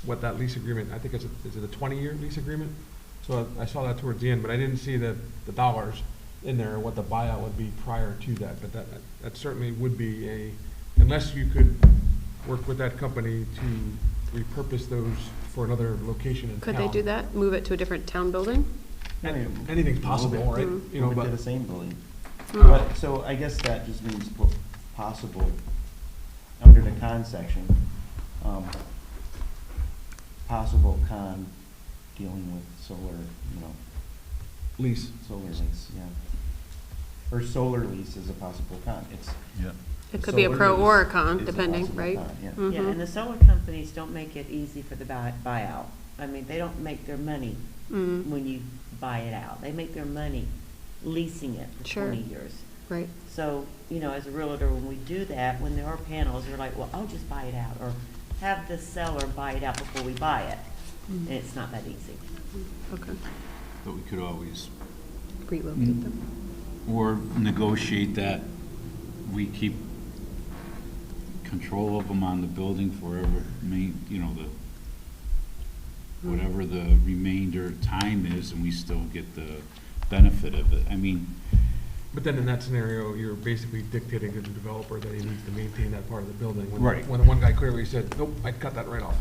what that lease agreement, I think is it a 20-year lease agreement? So I saw that towards the end, but I didn't see the dollars in there, what the buyout would be prior to that. But that certainly would be unless you could work with that company to repurpose those for another location in town. Could they do that? Move it to a different town building? Anything's possible, Move it. right? Mhm. You know, move it to but the same building. Hmm. But, so I guess that just means possible, under the con section, possible con dealing with solar, lease. solar lease, yeah. Or solar lease is a possible con. Yeah. It could be a solar pro or a lease con, is a depending, possible right? con, yeah. Mhm. Yeah, and the solar companies don't make it easy for the buyout. I mean, they don't make their money Mm, when you buy it out. They make their money leasing it for Sure. 20 years. right. So, as a realtor, when we do that, when there are panels, we're like, well, I'll just buy it out, or have the seller buy it out before we buy it. And it's not that easy. Okay. But we could always, Relocate them. or negotiate that we keep control of them on the building forever, whatever the remainder time is, and we still get the benefit of it. I mean, But then in that scenario, you're basically dictating to the developer that he needs to maintain that part of the building. Right. When the one guy clearly said, nope, I'd cut that right off.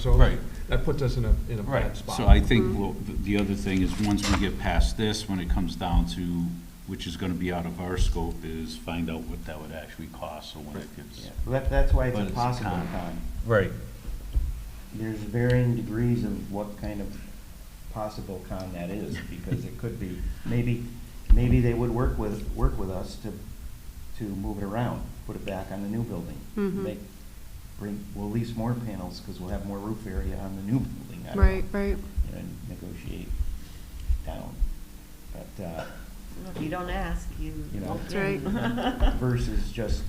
So Right. that puts us in a bad spot. So I think, well, the other thing is, once we get past this, when it comes down to, which is gonna be out of our scope, is find out what that would actually cost, so when it gets. Yeah. Well, that's why it's But a it's a possible con. con. Right. There's varying degrees of what kind of possible con that is, because it could be, maybe they would work with us to to move it around, put it back on the new building. We'll lease more panels because we'll have more roof area on the new building. I don't know. Right. And negotiate down. But, If you don't ask, you You know. won't That's get. right. versus just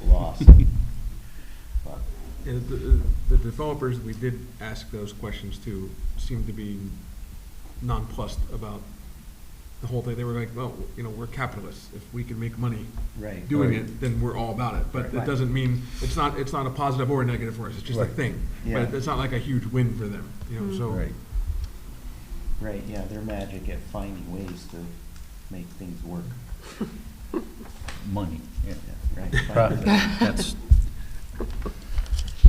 loss. But, Yeah, the developers we did ask those questions to seemed to be nonplussed about the whole thing. They were like, well, we're capitalists. If we can make money Right. doing Right. it, then we're all about it. But Right. it doesn't mean, it's not a positive or a negative for us. It's just a Right. thing. Yeah. But it's not like a huge win for them, so. Right. Right, yeah, they're magic at finding ways to make things work. Money, yeah. Yeah, right. Profit.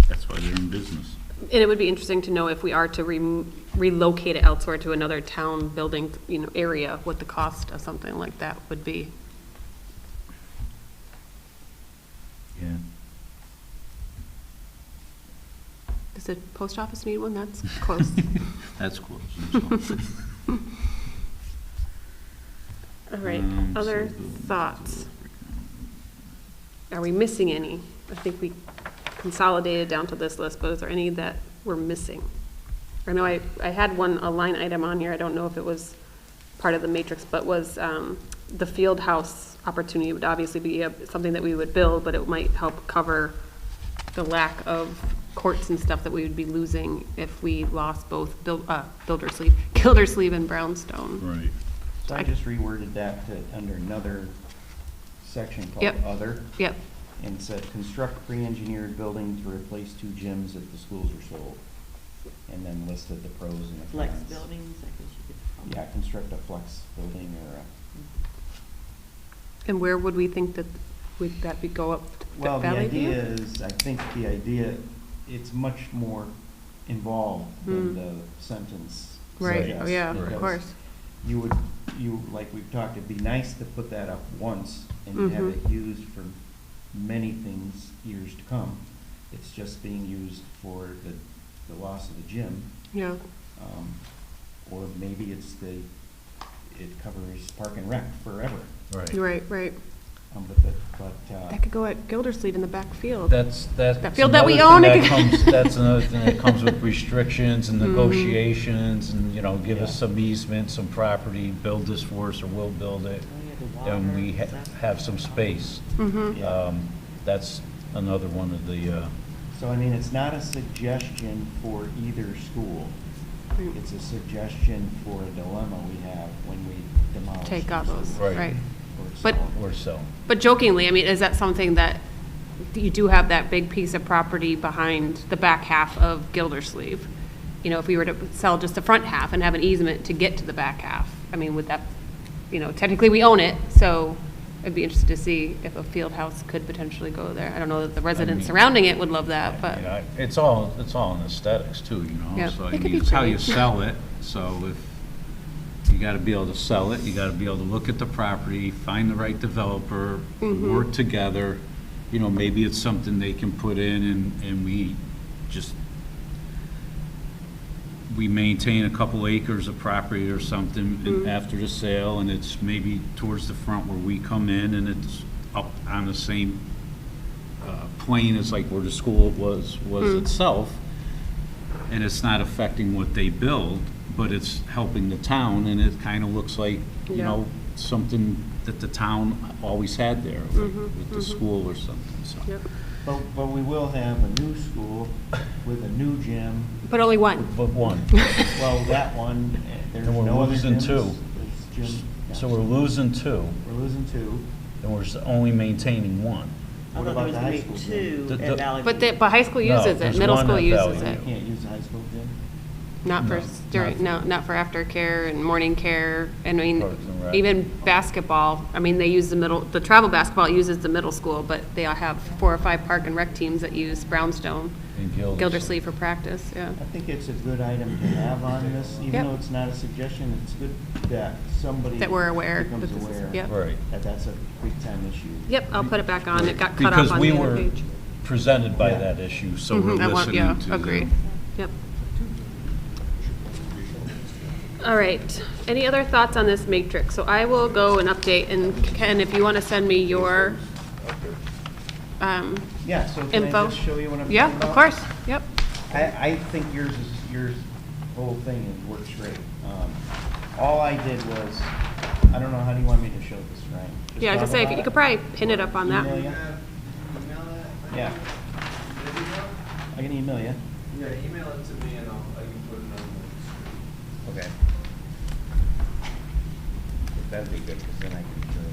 That's why they're in business. And it would be interesting to know if we are to relocate it elsewhere to another town building, area, what the cost of something like that would be. Yeah. Does the post office need one? That's close. That's close. All right, Um, other so building- thoughts? Are we missing any? I think we consolidated down to this list, but is there any that we're missing? I know I had a line item on here, I don't know if it was part of the matrix, but was the field house opportunity would obviously be something that we would build, but it might help cover the lack of courts and stuff that we would be losing if we lost both Gildersleeve and Brownstone. Right. So I just reworded that to, under another section called Yep. Other, Yep, and said, construct pre-engineered building to replace 2 gyms if the schools are sold. And then listed the pros and the cons. Flex buildings, I guess you could call them. Yeah, construct a flex building or a. and where would we think that, would that be go up? Well, the Valley idea View? is, I think the idea, it's much more involved than the sentence Right, suggests. oh yeah, because of course. Like we've talked, it'd be nice to put that up once and have it used for many things years to come. It's just being used for the loss of the gym. Yeah, Or maybe it covers Park and Rec forever. Right. right. That could go at Gildersleeve in the back field. That's That field that we another own, thing it that could- comes- That's another thing that comes with restrictions and negotiations and, give us Yeah. some easement, some property, build this for us or we'll build it. Oh, yeah, the And water we and stuff. have some space. Yeah. That's another one of the, So, I mean, it's not a suggestion for either school. It's a suggestion for a dilemma we have when we demolish. Take out those, Right. right. Or But- sell. or so. But jokingly, I mean, is that something that, you do have that big piece of property behind the back half of Gildersleeve? If we were to sell just the front half and have an easement to get to the back half, I mean, would that, technically we own it, so I'd be interested to see if a field house could potentially go there. I don't know that the residents mean- surrounding it would love that, but, It's all in aesthetics too, Yeah. So, I It could mean, be it's how you pretty. sell it, so if, you gotta be able to sell it, you gotta be able to look at the property, find the right developer, work together. Maybe it's something they can put in and we just, we maintain a couple acres of property or something and after the sale, and it's maybe towards the front where we come in and it's up on the same plane as like where the school was itself, and it's not affecting what they build, but it's helping the town, and it kind of looks like, Yeah. something that the town always had there, like with the school or something, so. yep. But we will have a new school with a new gym. But only one. But one. Well, that one, there's And we're no other losing gyms. two. There's gym- So we're losing 2 We're losing 2. and we're only maintaining 1. I What thought about there was the gonna high be school 2 gym? at Valley But View. high school No, uses it, there's middle one school at uses Valley it. You can't use the high school gym? Not for, No, during, no, not for aftercare and morning care, and I mean, Parks and Rec. even basketball, I mean, they use the travel basketball uses the middle school, but they all have 4 or 5 park and rec teams that use Brownstone, And Gildersleeve for practice, yeah. I think it's a good item to have on this, even Yep. though it's not a suggestion, it's good that somebody. That we're aware becomes that this is- aware yep. Right. that that's a big time issue. Yep, I'll put it back on, it got cut Because off on we the other were page. presented by Yeah. that issue, so we're Mhm, I want- listening yeah, to them. agreed. Yep. All right, any other thoughts on this matrix? So I will go and update, and Ken, if you want to send me your Yeah, so can I info. just show you what I'm Yeah, talking about? of course, yep. I think yours whole thing works great. All I did was, I don't know, how do you want me to show this, Ryan? Just Yeah, I was talk gonna say, about you it? could probably pin it up on that. Email you? Yeah. I can email you. Yeah, email it to me and I can put it on the screen. Okay. That'd be good, because then I can show you.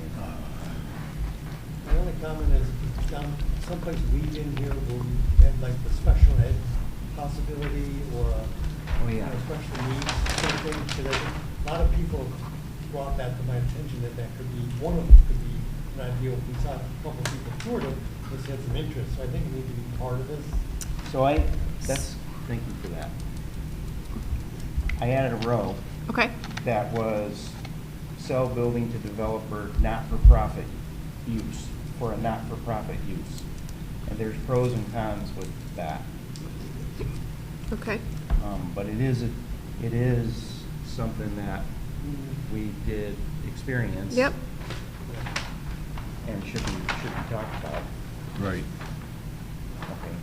The only comment is, down someplace we've been here where we had like the special ed possibility or Oh, yeah. special needs sort of thing. So that a lot of people brought that to my attention that that could be, one of them could be an idea. If we saw a couple of people toured it, let's had some interest. So I think it needs to be part of this. So thank you for that. I added a row Okay, that was sell building to developer, not-for-profit use, for a not-for-profit use. And there's pros and cons with that. okay. But it is something that we did experience. Yep. And should be talked about. Right. Okay.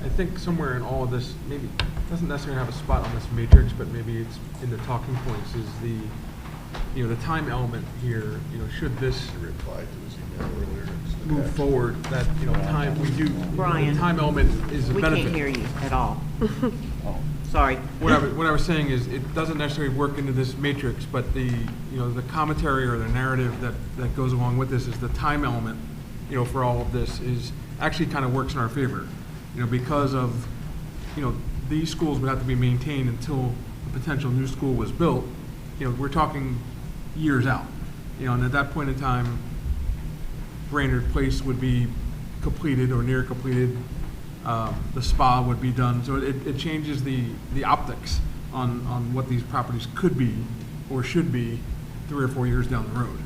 I think somewhere in all of this, maybe, it doesn't necessarily have a spot on this matrix, but maybe it's in the talking points, is the time element here, should this Replied to his email earlier. move forward, that, time, we do, Brian. the time element is a We benefit. can't hear you at all. Oh, Sorry. What I was saying is, it doesn't necessarily work into this matrix, but the commentary or the narrative that goes along with this is the time element, for all of this is, actually kind of works in our favor. Because of, these schools would have to be maintained until a potential new school was built, we're talking years out. And at that point in time, Brainerd Place would be completed or near completed. The spa would be done. So it changes the optics on what these properties could be or should be 3 or 4 years down the road.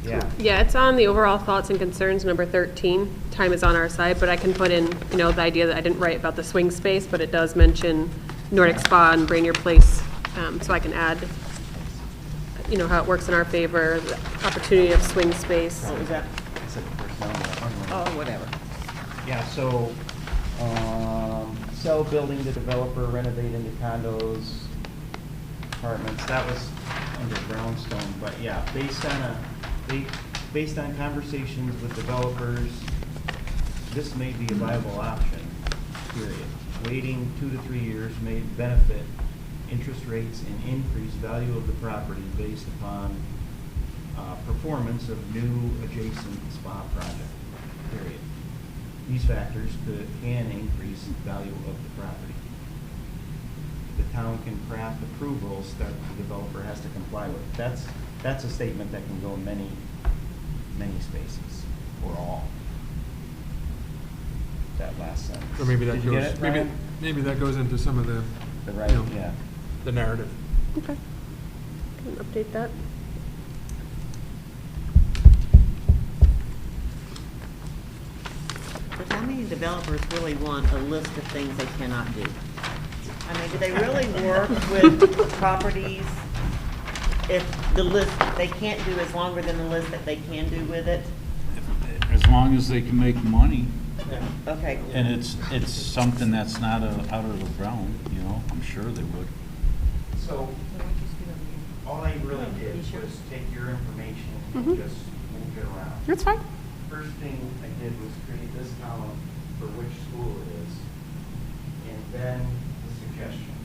yeah. Yeah, it's on the overall thoughts and concerns, number 13. Time is on our side, but I can put in, the idea that I didn't write about the swing space, but it does mention Nordic Spa and Brainerd Place. So I can add, how it works in our favor, the opportunity of swing space. What was that? I said the first down. Oh, whatever. Yeah, so, sell building to developer, renovate into condos, apartments, that was under brownstone, but yeah, based on conversations with developers, this may be a viable option, period. Waiting 2 to 3 years may benefit interest rates and increase value of the property based upon performance of new adjacent spa project, period. These factors can increase value of the property. The town can craft approvals that the developer has to comply with. That's a statement that can go in many spaces, or all. That last sentence. So maybe that Did you get goes, it, Brian? maybe that goes into some of the, The right, yeah. the narrative. Okay. Can update that. But how many developers really want a list of things they cannot do? I mean, do they really work with properties if the list that they can't do is longer than the list that they can do with it? As long as they can make money, Okay. and it's something that's not out of the realm, I'm sure they would. So, all I really did was take your information and just move it around. That's fine. First thing I did was create this column for which school it is, and then the suggestion,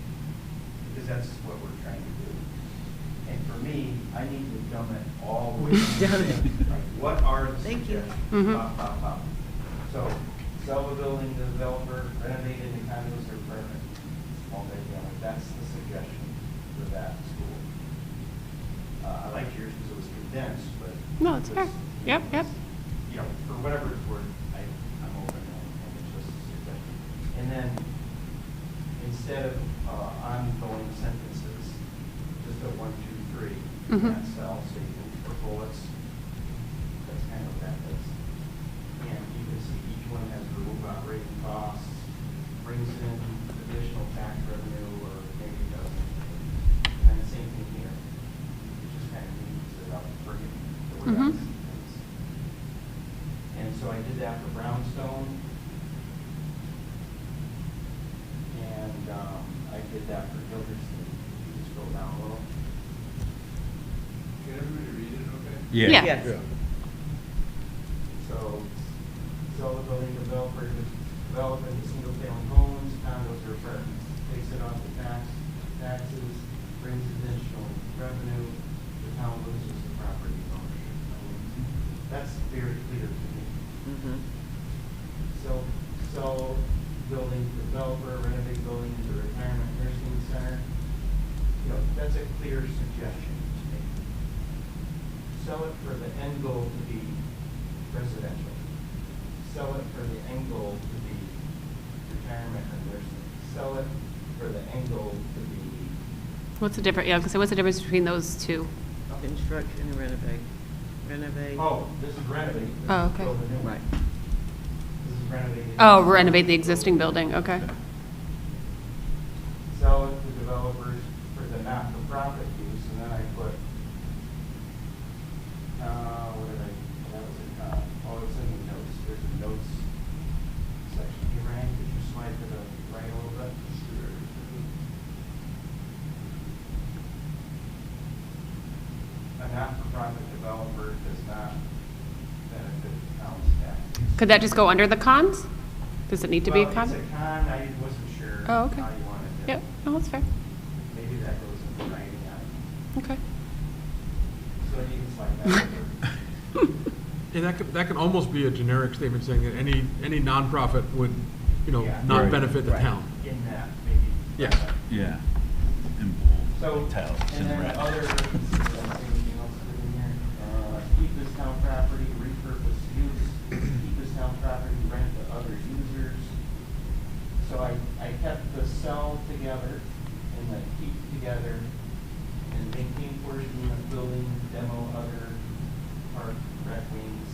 because that's what we're trying to do. And for me, I need to dumb it all the way down. Like, what are the Thank you. suggestions? Pop, pop, pop. So, sell the building to the developer, renovate into condos or apartments, multifamily, that's the suggestion for that school. I liked yours because it was condensed, but. No, it's it fair. was, Yep, yep. For whatever it's worth, I'm open and it's just a suggestion. And then, instead of ongoing sentences, just a 1, 2, 3, Mhm. that cell, so you can put bullets, kind of that is. And you can see each one has removed operating costs, brings in additional tax revenue, or maybe it doesn't. And the same thing here. It just kind of needs it up, bring it the way Mhm. else is. And so I did that for Brownstone. And I did that for Gildersleeve. You can scroll down a little. Can everybody read it, okay? Yeah. Yes. So, sell the building developer, develop into single-family homes, condos or apartments, takes it off the taxes, brings additional revenue, the town loses the property ownership. I mean, that's very clear to me. Mhm. Sell building to developer, renovate building into a retirement nursing center. You know, that's a clear suggestion to me. Sell it for the end goal to be residential. Sell it for the end goal to be retirement and nursing. Sell it for the end goal to be, What's the difference, yeah, I was gonna say, what's the difference between those two? Construction and renovate. Renovate. oh, this is renovate. This Oh, is okay. build a new one. Right. This is renovating. Oh, renovate the existing building, okay. Sell it to developers for the not-for-profit use, and then I put, what did I, that was in, oh, it's in the notes, there's a notes section. Hey, Ryan, could you slide to the right a little bit? A not-for-profit developer does not benefit the town's taxes. Could that just go under the cons? Does it need to be a Well, con? it's a con, I wasn't sure Oh, how okay. you wanted it. Yep, no, that's fair, Maybe that goes into writing on it. okay. So you can slide that over. Yeah, that could almost be a generic statement saying that any nonprofit would, Yeah. not Right. benefit the Right. town. In that, maybe. Yeah. Yeah. And So, Italics and in then red. other, let's see, anything else put in here? Keep this town property, repurpose use, keep this town property, rent to other users. So I kept the sell together and the keep together and maintain portion of building, demo other park, rec wings.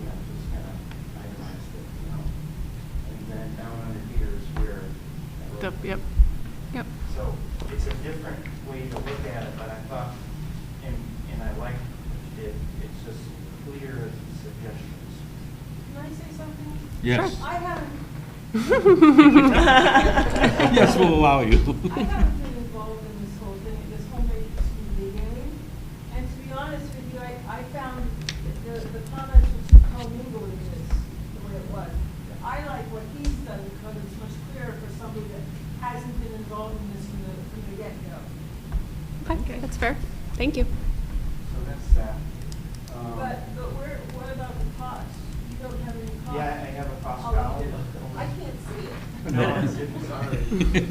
Just kind of itemized it, And then down under here is where I wrote Yep, yep. so it's a different way to look at it, but I thought, and I like it, it's just clear as suggestions. Can I say something? Yes. I haven't, Yes, we'll allow you. I haven't been involved in this whole thing, this whole matrix from the beginning. And to be honest with you, I found the comments were too commingled in this, the way it was. I like what he's done because it's much clearer for somebody that hasn't been involved in this from the get-go. Okay, that's fair, thank you. So that's that. But what about the cost? You don't have any cost? Yeah, I have a cost Oh, column. I can't see it. No, it's sorry.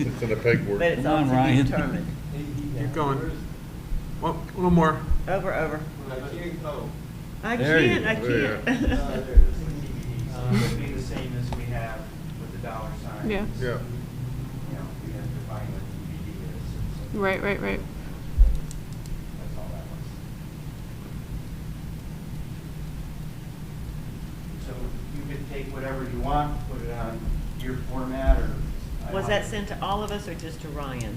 It's in the paperwork. But it's Come on, also Ryan. determined. Keep going. Well, a little more. Over. I There you can't, I go. There. can't. There it is, TBD. So it would be the same as we have with the dollar signs. Yeah. Yeah. We have to find what TBD is. It's- Right. That's all that was. So you could take whatever you want, put it on your format, or. Was that sent to all of us or just to Ryan?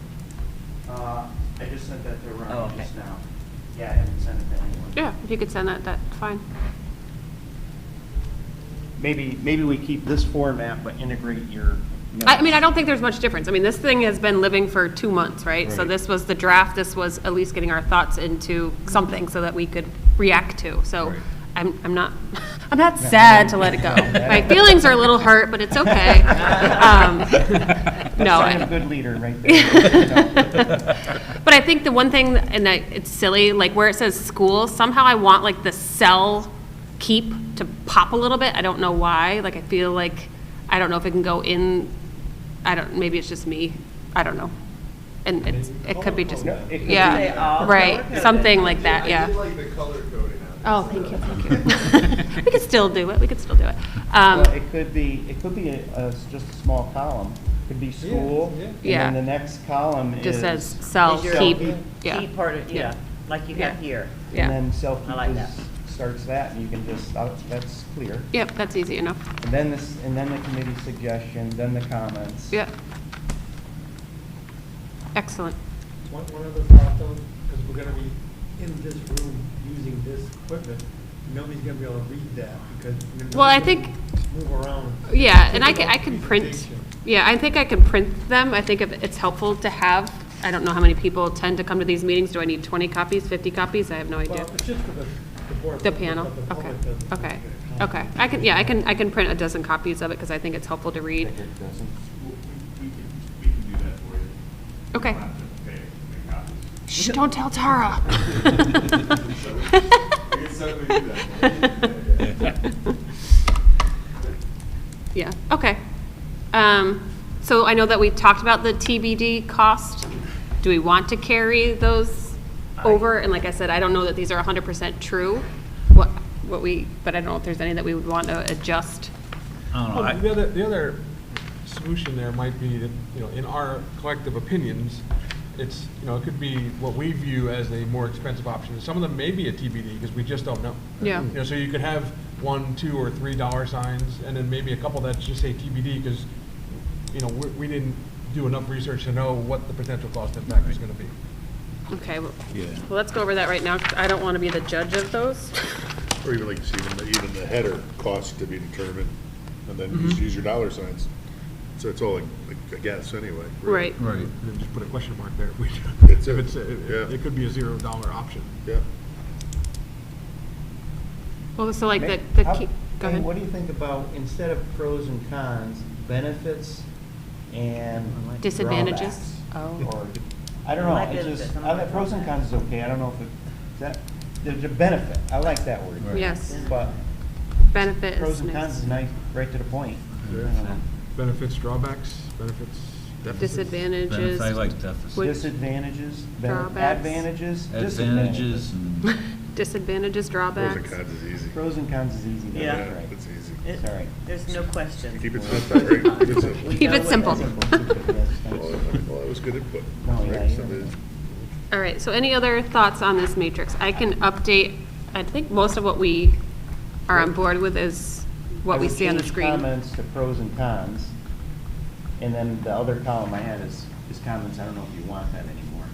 I just sent that to Oh, Ron okay. just now. Yeah, I haven't sent it to anyone. Yeah, if you could send that, that's fine. Maybe we keep this format, but integrate your. I mean, I don't think there's much difference. I mean, this thing has been living for 2 months, right? So Right. this was the draft, this was at least getting our thoughts into something so that we could react to. So Right. I'm not, I'm not sad to let it go. My feelings are a little hurt, but it's okay. No. Sign of a good leader right there. But I think the one thing, and it's silly, like where it says school, somehow I want like the cell keep to pop a little bit. I don't know why. Like I feel like, I don't know if it can go in, maybe it's just me. I don't know. And it could be just, No, it could yeah, be all right, color-coded. something like that, yeah. like the color coding on it. Oh, thank you. We could still do it, Well, it could be just a small column. Could be school. Yeah. And then the next column is. Just says cell Is your keep, Key yeah. part of, Yeah. like you Yeah. have here. Yeah. And then self I like keep that. is starts that, and you can just, that's clear. Yep, that's easy enough. And then the committee suggestion, then the comments. Yep. Excellent. One other thought though, because we're gonna be in this room using this equipment, nobody's gonna be able to read that because. we're gonna Well, I think, Move around. yeah, and I Think can, I about can print, presentation. yeah, I think I can print them. I think if it's helpful to have. I don't know how many people tend to come to these meetings. Do I need 20 copies, 50 copies? I have no idea. Well, it's just for the board. The but panel, the okay, public doesn't okay, get a copy. okay. I can, yeah, I can print a dozen copies of it because I think it's helpful to read. It doesn't. We can do that for you. Okay. You don't have to pay the copies. Shh, don't tell Tara. We can certainly do that for you. Yeah, okay. So I know that we talked about the TBD cost. Do we want to carry those over? And like I said, I don't know that these are 100% true, but I don't know if there's any that we would want to adjust. I don't know, Well, the other solution there might be that, in our collective opinions, it's, it could be what we view as a more expensive option. Some of them may be a TBD because we just don't know. Yeah. So you could have $1, $2, or $3 signs, and then maybe a couple that just say TBD because, we didn't do enough research to know what the potential cost impact is going to be. Okay, well, Yeah. let's go over that right now, 'cause I don't want to be the judge of those. Or even like, even the header cost to be determined, and then just use your dollar signs. So it's all like a guess anyway. Right. Right. And then just put a question mark there. It's If yeah. it could be a $0 option. Yeah. Well, so like May- the how- key, go hey, ahead. What do you think about, instead of pros and cons, benefits and Disadvantages? drawbacks? Oh. Or, I don't I know, like it's benefits, just, I don't like pros and cons is okay, I don't know if it, is that, there's a benefit, I like that word. Yes, But benefit pros is and cons nice. is nice, right to the point. I Yeah. don't know. Benefits, drawbacks, benefits, deficits. Disadvantages. I like deficit. Would- Disadvantages, Drawbacks. advantages, Advantages disadvantages. and Disadvantages, Pros and drawbacks. cons is easy. Pros and cons is easy, Yeah. that's right. It's easy. It- Sorry. There's no question. Keep it simple, right? Keep it simple. We Keep know it what simple. that is. Yes, thanks. Well, that was good input. No, Right, yeah, so yeah. the- All right, so any other thoughts on this matrix? I can update, I think most of what we are on board with is what we see on the screen. I would change comments to pros and cons, and then the other column I had is comments, I don't know if you want that anymore.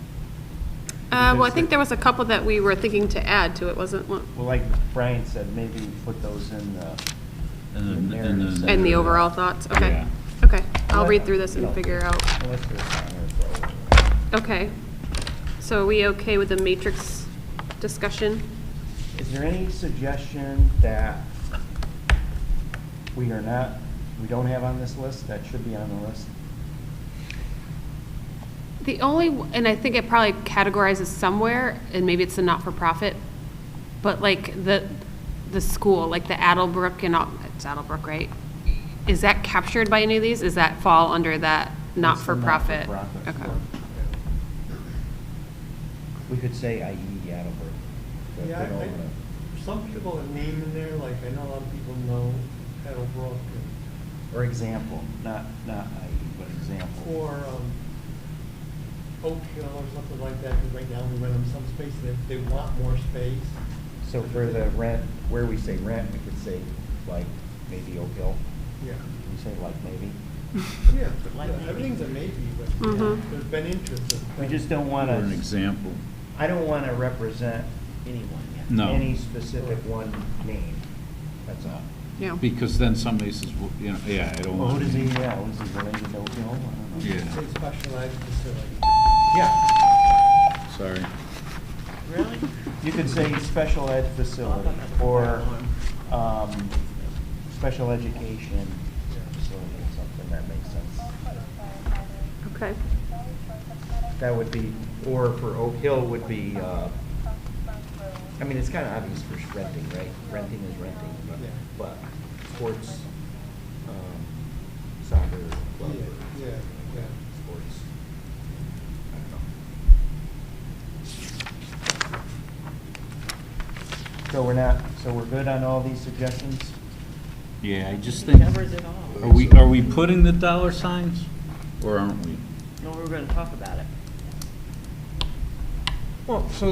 Well, I think there was a couple that we were thinking to add to it, wasn't one? Well, like Brian said, maybe we put those in the. And the then- and narrative then- And the section. overall thoughts, okay. Yeah. Okay, I'll read through this and figure out. Well, let's do it down there for- Okay. So are we okay with the matrix discussion? Is there any suggestion that we don't have on this list, that should be on the list? The only, and I think it probably categorizes somewhere, and maybe it's a not-for-profit, but like the school, like the Attlebrook and all, it's Attlebrook, right? Is that captured by any of these? Does that fall under that not-for-profit? not-for-profit, Okay. sure. We could say IE Attleboro. but Yeah, we don't wanna- some people have name in there, like I know a lot of people know Kettlebrook and, Or example, not IE, but example. or Oak Hill or something like that, 'cause right now we rent them some space, and if they want more space. So for the rent, where we say rent, we could say like maybe Oak Hill. Yeah. We say like maybe. Yeah, Like maybe. everything's a maybe, but Mhm. there's been interest. We just don't For want an to, example. I don't want to represent Anyone, yeah. No. any specific one name. That's all. Yeah. Because then somebody says, well, yeah, I don't Well, want. who does he, was he related to Oak Hill? I don't know. Yeah, Say specialized facility. Yeah, sorry. Really? you could say special ed facility or special education facility or something, that makes sense. Okay. That would be, or for Oak Hill would be, I mean, it's kind of obvious for renting, right? Renting is renting, Yeah. but sports, soccer, club, Yeah, or yeah. sports. I don't know. So we're good on all these suggestions? Yeah, I just It think, covers it all. are we putting the dollar signs, or aren't we? No, we were gonna talk about it. Well, so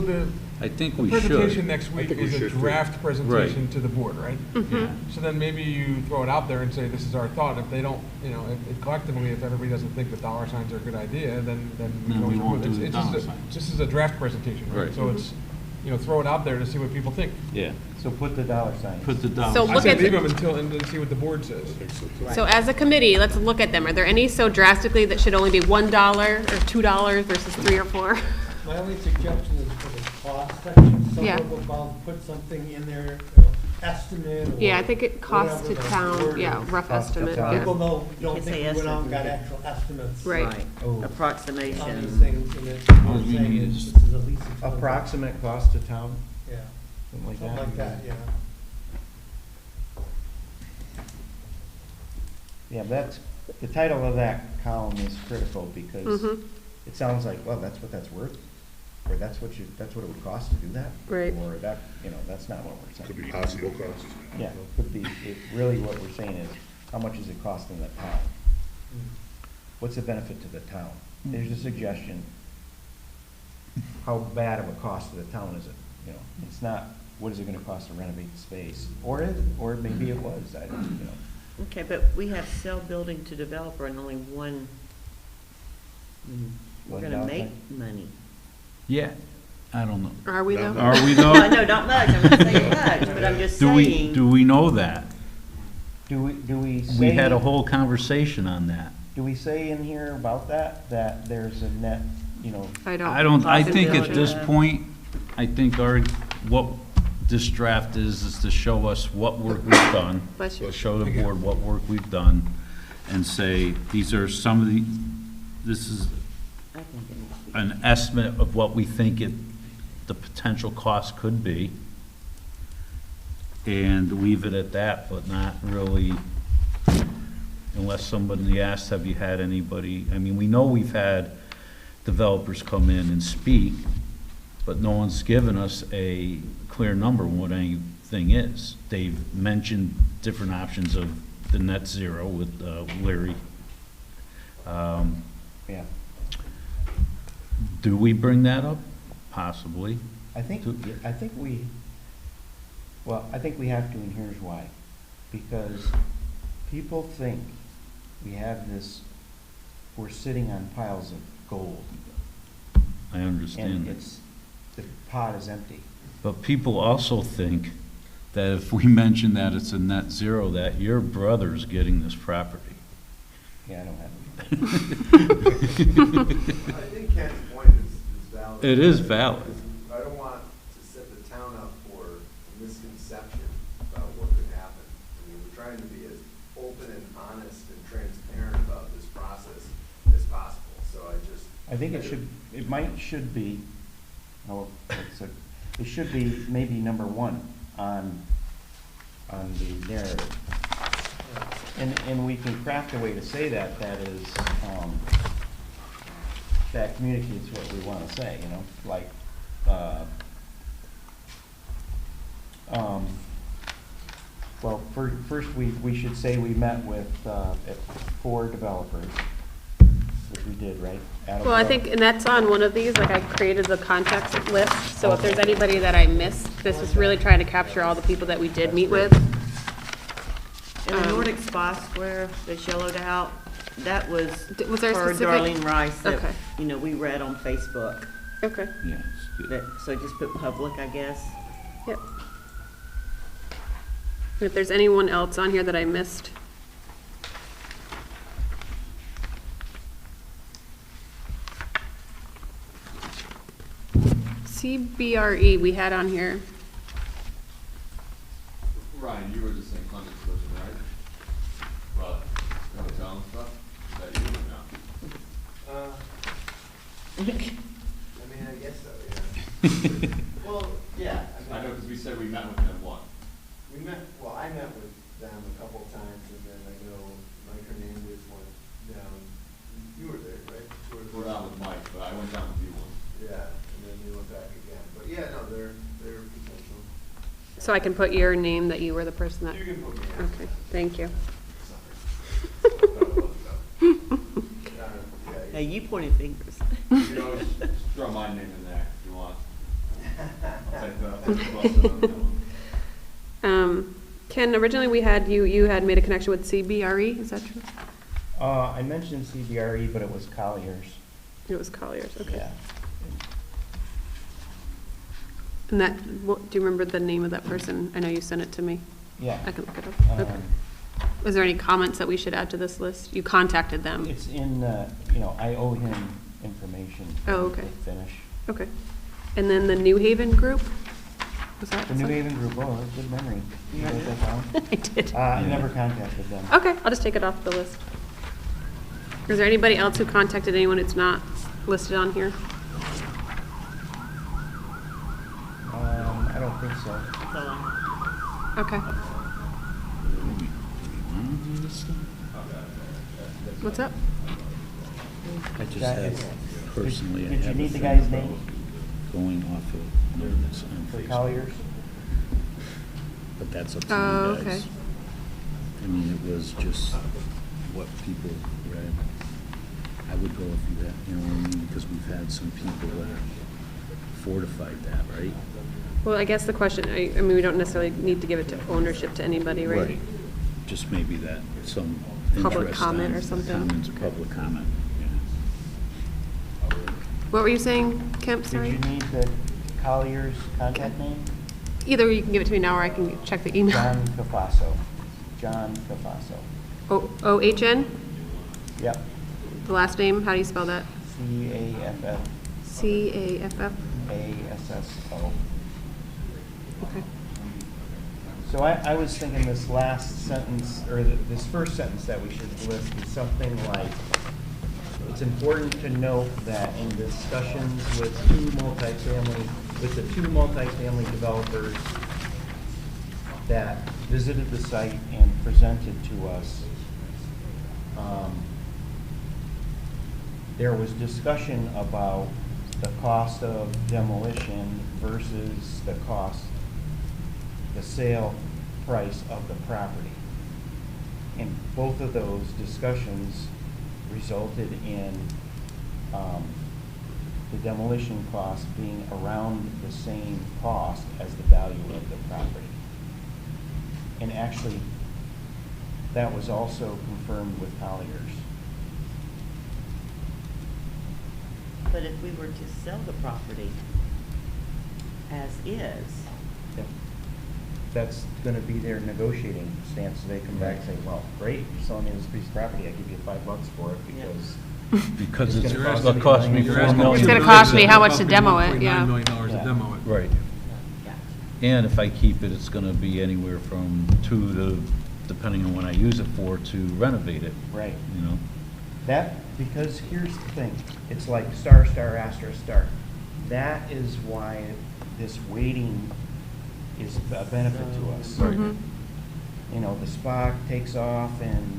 I think The we should. presentation next week think we is a should too. draft presentation Right. to the board, right? Yeah. So then maybe you throw it out there and say, this is our thought. If they don't, if collectively, if everybody doesn't think that dollar signs are a good idea, then we Then can we always won't remove it. do the It's just dollar a- signs. This is a draft presentation, right? Right. So it's, throw it out there to see what people think. Yeah, So put the dollar signs. put the dollar. So I look say at leave the- them until, and then see what the board says. So as a committee, let's look at them. Are there any so drastically that should only be $1 or $2 versus 3 or 4? My only suggestion is for the cost section, Yeah. somewhere about, put something in there, estimate or. Yeah, I think it costs to whatever the town, word yeah, is. rough Cost to estimate, town. yeah. People know, don't can say think we went out and got estimate. actual estimates. Right. Oh. On these Approximation. things, and it's, All we saying need is, is this is at least. $600. Approximate cost to town, Yeah, something like that? something like that, yeah. Yeah, that's, the title of that column is critical because Mhm. it sounds like, well, that's what that's worth. Or that's what it would cost to do that. Right. Or that, that's not what we're saying. Could be possible costs. Yeah, could be, really what we're saying is, how much is it costing the town? What's the benefit to the town? There's a suggestion. How bad of a cost to the town is it? It's not, what is it gonna cost to renovate the space? Or maybe it was, I don't. Okay, but we have sell building to developer and only one, we're One gonna dollar make sign? money. Yeah, I don't know. Are we though? Are we No, though? no, not much, I'm not saying much, but I'm just Do we, saying. do we know that? Do we say? We had a whole conversation on that. Do we say in here about that there's a net, I think at this Possibility. point, I think what this draft is to show us what work we've done. Bless you. Show the board what work we've done and say, these are some of this is I think it needs to be- an estimate of what we think the potential cost could be. And leave it at that, but not really, unless somebody asks, have you had anybody, we know we've had developers come in and speak, but no one's given us a clear number on what anything is. They've mentioned different options of the net zero with Larry. Yeah. Do we bring that up? Possibly. I think we have to, and here's why. Because people think we have this, we're sitting on piles of gold, I and understand it. the pot is empty. But people also think that if we mention that it's a net zero, that your brother's getting this property. Yeah, I don't have it. I think Ken's point is valid. It is valid. I don't want to set the town up for a misconception about what could happen. We're trying to be as open and honest and transparent about this process as possible, so I think it should be, it should be maybe number one on the narrative. And we can craft a way to say that is, that communicates what we want to say, like, well, first we should say we met with 4 developers, which we did, right? Well, I think, and that's on one of these, like I created the contacts list, so if there's anybody that I missed, this was really trying to capture all the people that we did meet with. And the Nordic Spa Square that's yellowed out, that was Was there a for specific- Darlene Rice that, Okay. we read on Facebook. Okay, Yeah, it's good. So just put public, I guess. yep. If there's anyone else on here that I missed. CBRE, we had on here. Ryan, you were the St. Clements person, right? Well, hotel and stuff, is that you or no? I guess so, yeah. Well, yeah. I know, because we said we met with them, what? I met with them a couple of times, and then I know Mike Hernandez went down, you were there, right? We're down with Mike, but I went down with you once. Yeah, and then they went back again, but yeah, no, they're potential. So I can put your name that you were the person that, You can put me in. okay, thank you. Hey, you pointed fingers. You know, just throw my name in there if you want. I'll take that. I'll bust it on that one. Ken, originally we had, you had made a connection with CBRE, is that true? I mentioned CBRE, but it was Colliers. It was Colliers, okay. Yeah. And that, do you remember the name of that person? I know you sent it to me. Yeah. I can look it up. Okay. Was there any comments that we should add to this list? You contacted them. It's in, I owe him information. Oh, okay. To finish. Okay. And then the New Haven group? Was that? The New Haven Group, oh, that's good memory. You wrote that down? I did. I never contacted them. Okay, I'll just take it off the list. Is there anybody else who contacted anyone that's not listed on here? I don't think so. Okay. What's up? I just That have, is- personally, I Did you have a need the thing guy's about name going off of notice on for Facebook. Colliers? But that's up to Oh, you guys. okay. I mean, it was just what people read. I would go if you had, you know what I mean, because we've had some people that fortified that, right? Well, I guess the question, I mean, we don't necessarily need to give it to ownership to anybody, right? Just maybe that, some Public interest comment on or something. Comments, public comment, yeah. What were you saying, Kemp, Did sorry? you need the Colliers contact name? Either you can give it to me now or I can check the email. John Cafaso. John Cafaso. O-H-N? Yep. The last name, how do you spell that? CAFF C-A-F-F? ASSO. Okay. So I was thinking this last sentence, or this first sentence that we should list is something like, it's important to note that in discussions with the two multifamily developers that visited the site and presented to us, there was discussion about the cost of demolition versus the sale price of the property. And both of those discussions resulted in the demolition cost being around the same cost as the value of the property. And actually, that was also confirmed with Colliers. But if we were to sell the property as is, Yep. That's gonna be their negotiating stance. They come back and say, well, great, you're selling me this piece of property, I give you $5 for it because Because It's it's gonna cost gonna me cost me $4 $4 million. It's gonna cost me how much to demo it, yeah. $1.9 million to Yeah. demo it. Right. yeah. And if I keep it, it's gonna be anywhere from 2 to, depending on what I use it for, to renovate it, right. you know? That, because here's the thing, it's like star, star, asterisk, star. That is why this waiting is a benefit to us. Mhm. You know, the SPOC takes off and,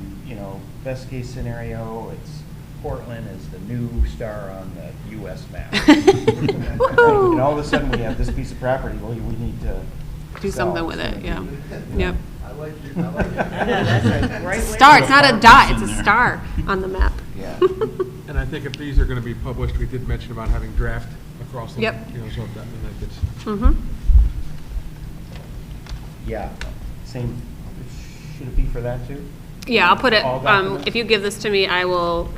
best case scenario, it's Portland is the new star on the US map. And all of a sudden, we have this piece of property, well, we need to Do sell. something with It's it, gonna yeah. be- Yep. I like you, I like you. I know, that's a great way. Star, it's not a dot, it's in a there. star on the map. Yeah. And I think if these are gonna be published, we did mention about having draft across them. Yep. So if that, then that gets. Mm-hmm. Yeah, same, should it be for that too? Yeah, I'll put it, All documents? if you give this to me, I will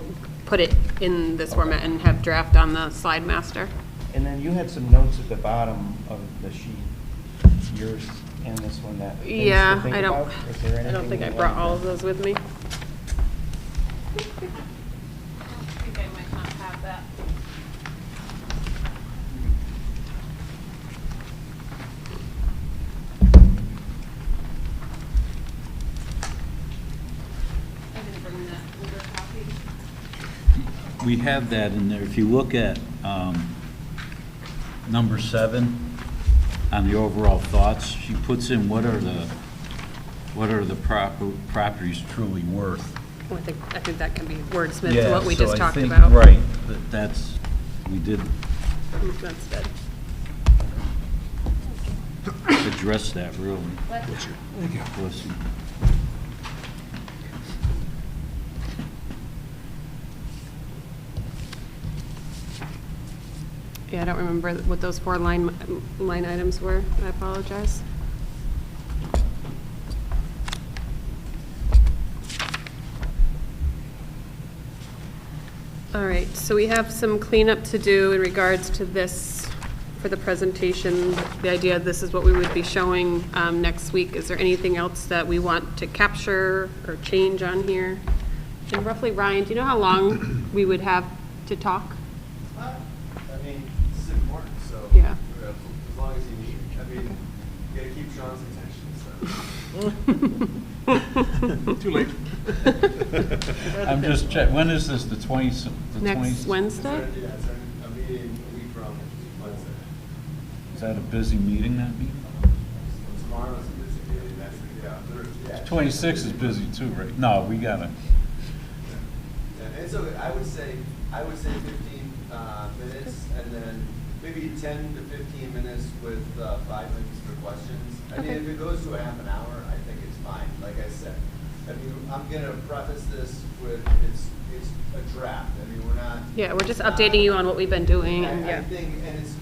put it in this format and have draft on the slide master. And then you had some notes at the bottom of the sheet, yours and this one, that things to Yeah, think I don't, about? Is there I don't anything think I you'd brought like all to- of those with me. I think I might not have that. I didn't bring that older copy. We have that in there. If you look at number 7 on the overall thoughts, she puts in what are the properties truly worth. Well, I think that can be wordsmith to Yeah, what we so just I talked think- about. Right, that's, we did That's good. address that really. Thank you. Bless you. Yeah, I don't remember what those 4 line items were. I apologize. All right, so we have some cleanup to do in regards to this for the presentation. The idea, this is what we would be showing next week. Is there anything else that we want to capture or change on here? And roughly, Ryan, do you know how long we would have to talk? I mean, this is important, so. Yeah. As long as you need, I mean, you gotta keep Sean's attention, so. Too late. I'm just checking, when is this, the 20th? Next Wednesday? Yeah, it's a meeting a week from Wednesday. Is that a busy meeting, that meeting? Tomorrow's a busy meeting, that's, yeah, Thursday. 26 is busy too, right? No, we gotta, Yeah, and so I would say 15 minutes, and then maybe 10 to 15 minutes with 5 minutes for questions. I mean, Okay. if it goes to a half an hour, I think it's fine, like I said. I mean, I'm gonna preface this with, it's a draft, I mean, we're not. Yeah, we're just updating you on what we've been doing, and I yeah. think, and it's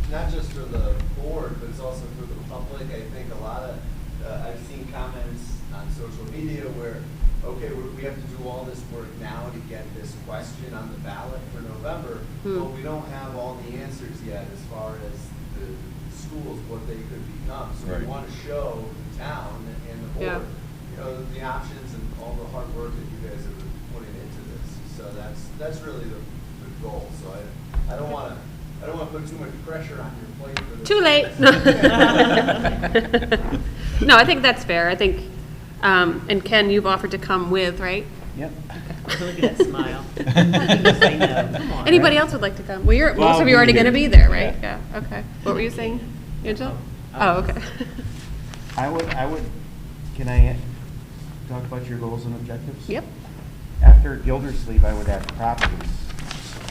not just for the board, but it's also for the public. I think a lot of, I've seen comments on social media where, okay, we have to do all this work now to get this question on the ballot for November, but we don't have all the answers yet as far as the schools, what they could become. So we Right. want to show the town and the Yeah. board, you know, the options and all the hard work that you guys have been putting into this. So that's really the goal. So I don't want to put too much pressure on your plate for this. Too late. No, I think that's fair. I think, and Ken, you've offered to come with, right? Yep. Look at that smile. You can just say no. Come on. Anybody else would like to come? Well, most I'll of be you are already here. going to be there, right? Yeah. Yeah, okay. What were you saying, Angela? Oh, okay. I would, can I talk about your goals and objectives? Yep. After Gildersleeve, I would add properties,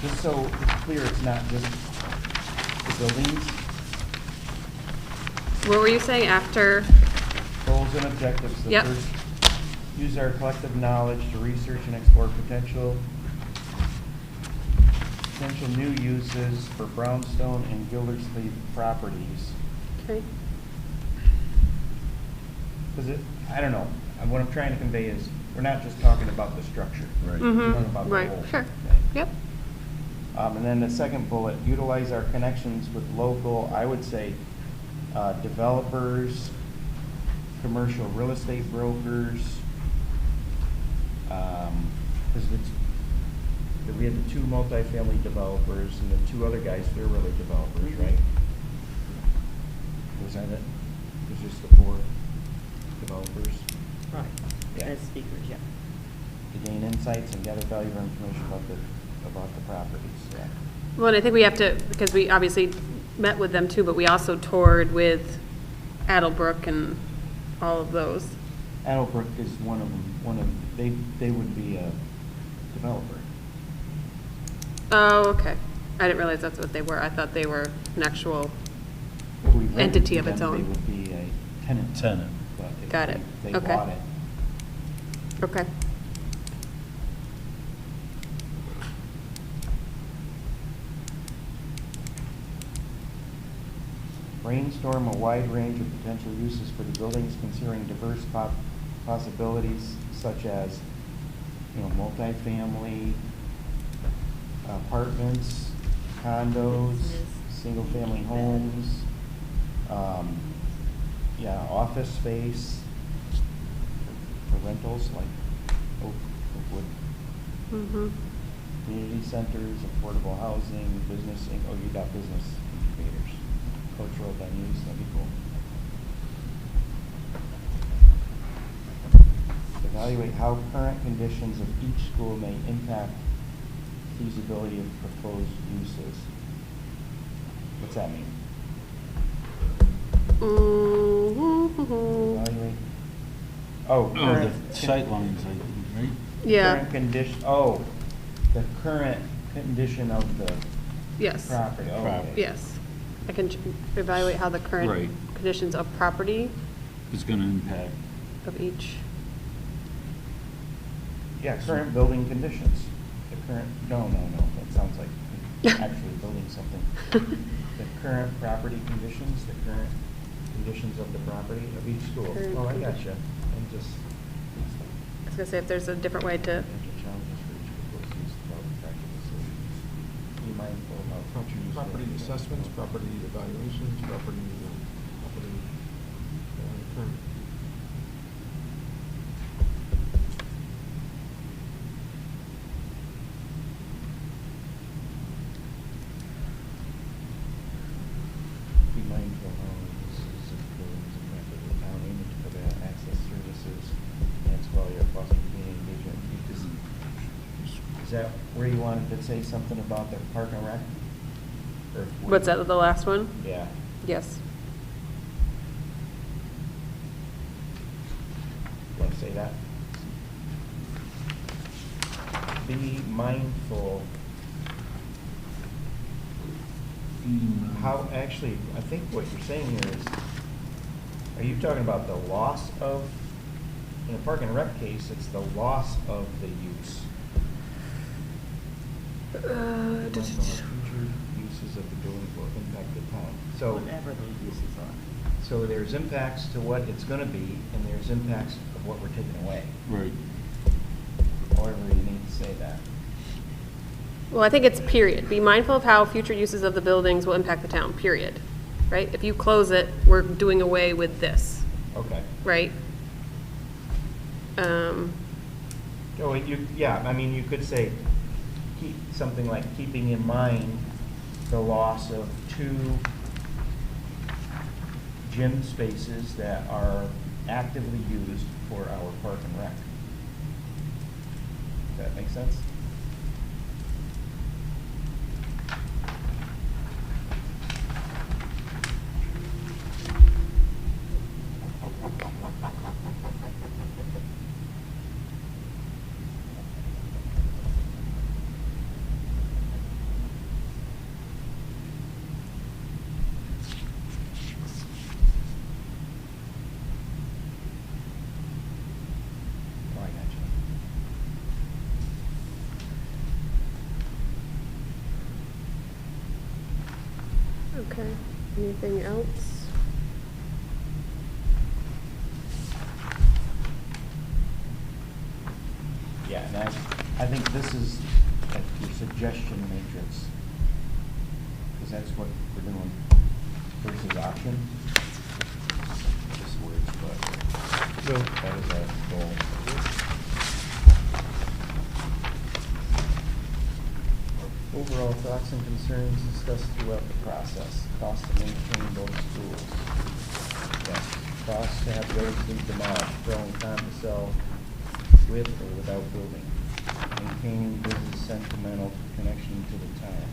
just so it's clear it's not just the buildings. What were you saying after? Goals and objectives. The Yep. first, use our collective knowledge to research and explore potential new uses for Brownstone and Gildersleeve properties. Okay. Because I don't know, what I'm trying to convey is, we're not just talking about the structure. right. We're talking about the Right, whole sure. thing. Yep. And then the second bullet, utilize our connections with local, I would say, developers, commercial real estate brokers. Because we had the 2 multifamily developers and the 2 other guys, they're really developers, right? Was that it? It was just the 4 developers Right, Yeah. as speakers, yeah. to gain insights and gather valuable information about the properties, yeah. Well, and I think we have to, because we obviously met with them too, but we also toured with Adelbrook and all of those. Adelbrook is one of them, they would be a developer. Oh, okay. I didn't realize that's what they were. I thought they were an actual, If we rented Entity to of its them, own. They would be a tenant. Tenant. But if Got it. They Okay. bought it. okay. Brainstorm a wide range of potential uses for the buildings, considering diverse possibilities such as, multifamily, apartments, condos, single-family homes, office space for rentals like Oakwood. Mm-hmm. Community centers, affordable housing, business, you got business incubators, cultural venues, that'd be cool. Evaluate how current conditions of each school may impact feasibility of proposed uses. What's that mean? Mm-hmm. Evaluate, Oh, current the sight lines, I think, right? Yeah, Current condition, the current condition of the yes, property, okay. yes. I can evaluate how the current Right. conditions of property It's gonna impact. of each. Yeah, current building conditions. The current, no, that sounds like actually building saying something. The current property conditions, the current conditions of the property of each school. Current Oh, I condition. gotcha. And just. I was gonna say if there's a different way to, Challenges for each proposed use, development, practical decisions. Be mindful about future use. Property assessments, property evaluations, property, current. Be mindful how this is buildings and method of the town aiming to provide access services, enhance quality of foster community engagement. Is that where you wanted to say something about the park and rec? Or- what's that, the last one? Yeah. Yes. Want to say that? Be mindful. How, actually, I think what you're saying here is, are you talking about the loss of, in a park and rec case, it's the loss of the use. Future uses of the building will impact the town. So, Whatever those uses are. so there's impacts to what it's gonna be, and there's impacts of what we're taking away. Right. However you need to say that. Well, I think it's period. Be mindful of how future uses of the buildings will impact the town, period. Right? If you close it, we're doing away with this, Okay. right? Oh, yeah, I mean, you could say, keep, something like keeping in mind the loss of 2 gym spaces that are actively used for our park and rec. Does that make sense? Oh, I got you. Okay. Anything else? Yeah, and I think this is like your suggestion matrix, because that's what we're doing versus option. Just words, but that is our goal. Overall thoughts and concerns discussed throughout the process. Cost to maintain both schools. Yes, cost to have roads leave demolished, pro and con to sell with or without building. Maintaining business sentimental connection to the town.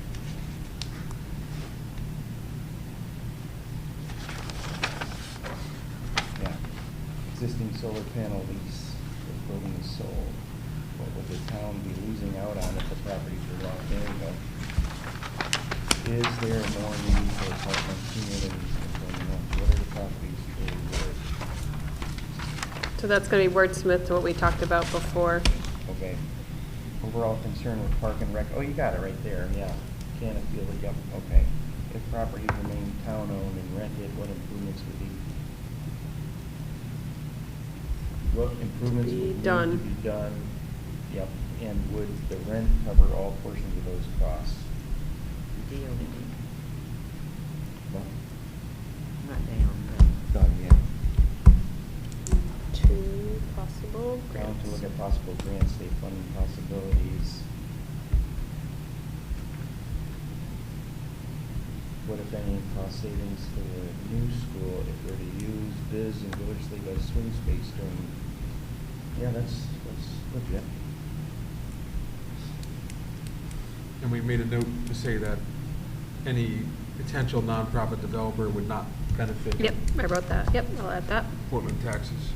Yeah. Existing solar panel lease, the building is sold. What would the town be losing out on if the properties were long? There you go. Is there more need for apartment communities in building homes? What are the properties really worth? So that's gonna be wordsmith to what we talked about before. Okay. Overall concern with park and rec, oh, you got it right there, yeah. Canfield, yep, okay. If properties remain town-owned and rented, what improvements would be? What improvements Be would need done. to be done? Yep, and would the rent cover all portions of those costs? DOD, No? not down, Done, yeah. 2 possible Down grants. to look at possible grant state funding possibilities. What if any cost savings for the new school if we're to use Biz and Gildersleeve as swing space during, yeah, that's legit. And we made a note to say that any potential nonprofit developer would not benefit. Yep, I wrote that. Yep, I'll add that. Portland taxes.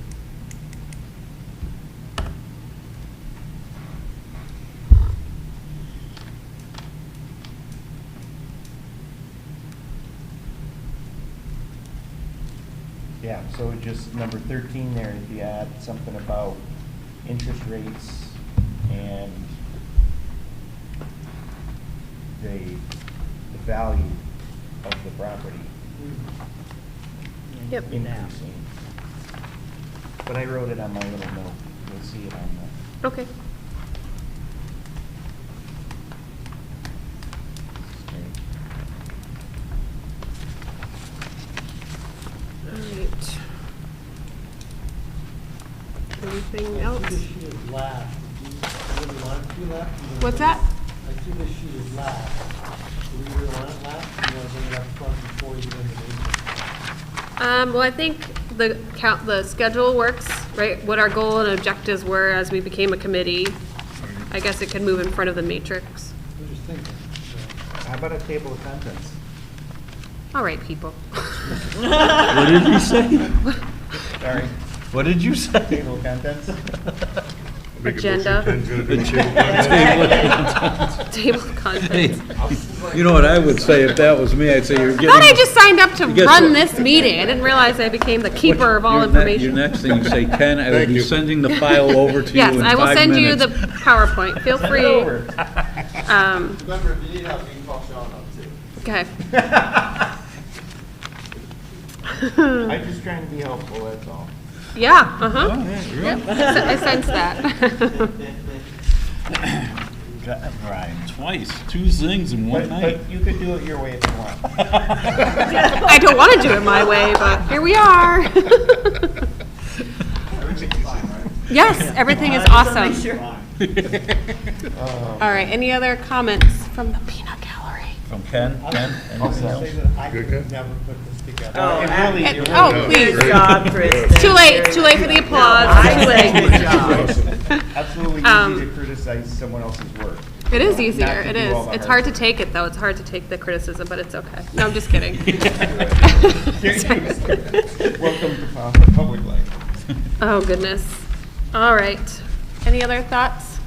Yeah, so just number 13 there, if you add something about interest rates and the the value of the property Yep. increasing. But I wrote it on my little note. You'll see it on the. Okay. All right. Anything else? This sheet is last. Do you really want it to be last? You What's wanna- that? I see this sheet is last. Do we really want it last? You want to bring it up front before you get into the meeting? Well, I think the schedule works, right? What our goal and objectives were as we became a committee. I guess it can move in front of the matrix. I'm just thinking. so. How about a table of contents? All right, people. What did you say? Sorry, What did you say? table of contents? Make a motion, Agenda. Ken's gonna do the table. Table of contents. You know what I would say if that was me? I'd say you're I getting. thought I just signed up to Guess run what? this meeting. I didn't realize I became the keeper of all Your information. next thing, you say, Ken, I will Thank be you. sending the file over to you in 5 Yes, minutes. I will send you the PowerPoint. Feel free. Over. Remember, if you need help, you can call Sean up too. Okay. I'm just trying to be helpful, that's all. Yeah, uh-huh. Yep, I sense that. Ryan, twice, 2 zings in one night. But you could do it your way if you want. I don't want to do it my way, but here we are. Everything's fine, right? Yes, everything is awesome. All right, any other comments from the peanut gallery? From Ken? Ken? I'll Anything say else? that I Good, could Ken? never put this together. Oh, It really- And- it oh, really- please. Good job, Kristen. It's too late for the applause. I Too say late. good job. Absolutely Um, easy to criticize someone else's work. It is Not easier, to it do is. all the It's hard hard to work. take it, though. It's hard to take the criticism, but it's okay. No, I'm just kidding. Welcome to public life. Oh, goodness. All right. Any other thoughts?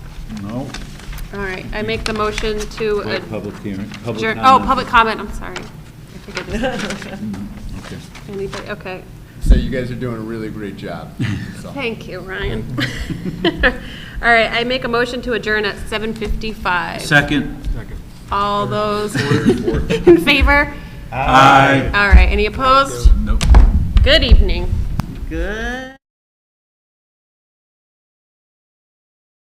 No. All right, I make the motion to Wait, public hearing, public adjourn. comment. Oh, public comment, I'm sorry. I forget this. Okay. Anybody, okay. So you guys are doing a really great job. So. Thank you, Ryan. All right, I make a motion to adjourn at 7:55. Second. All those in favor? Aye. All right, any opposed? Nope. Good evening. Good.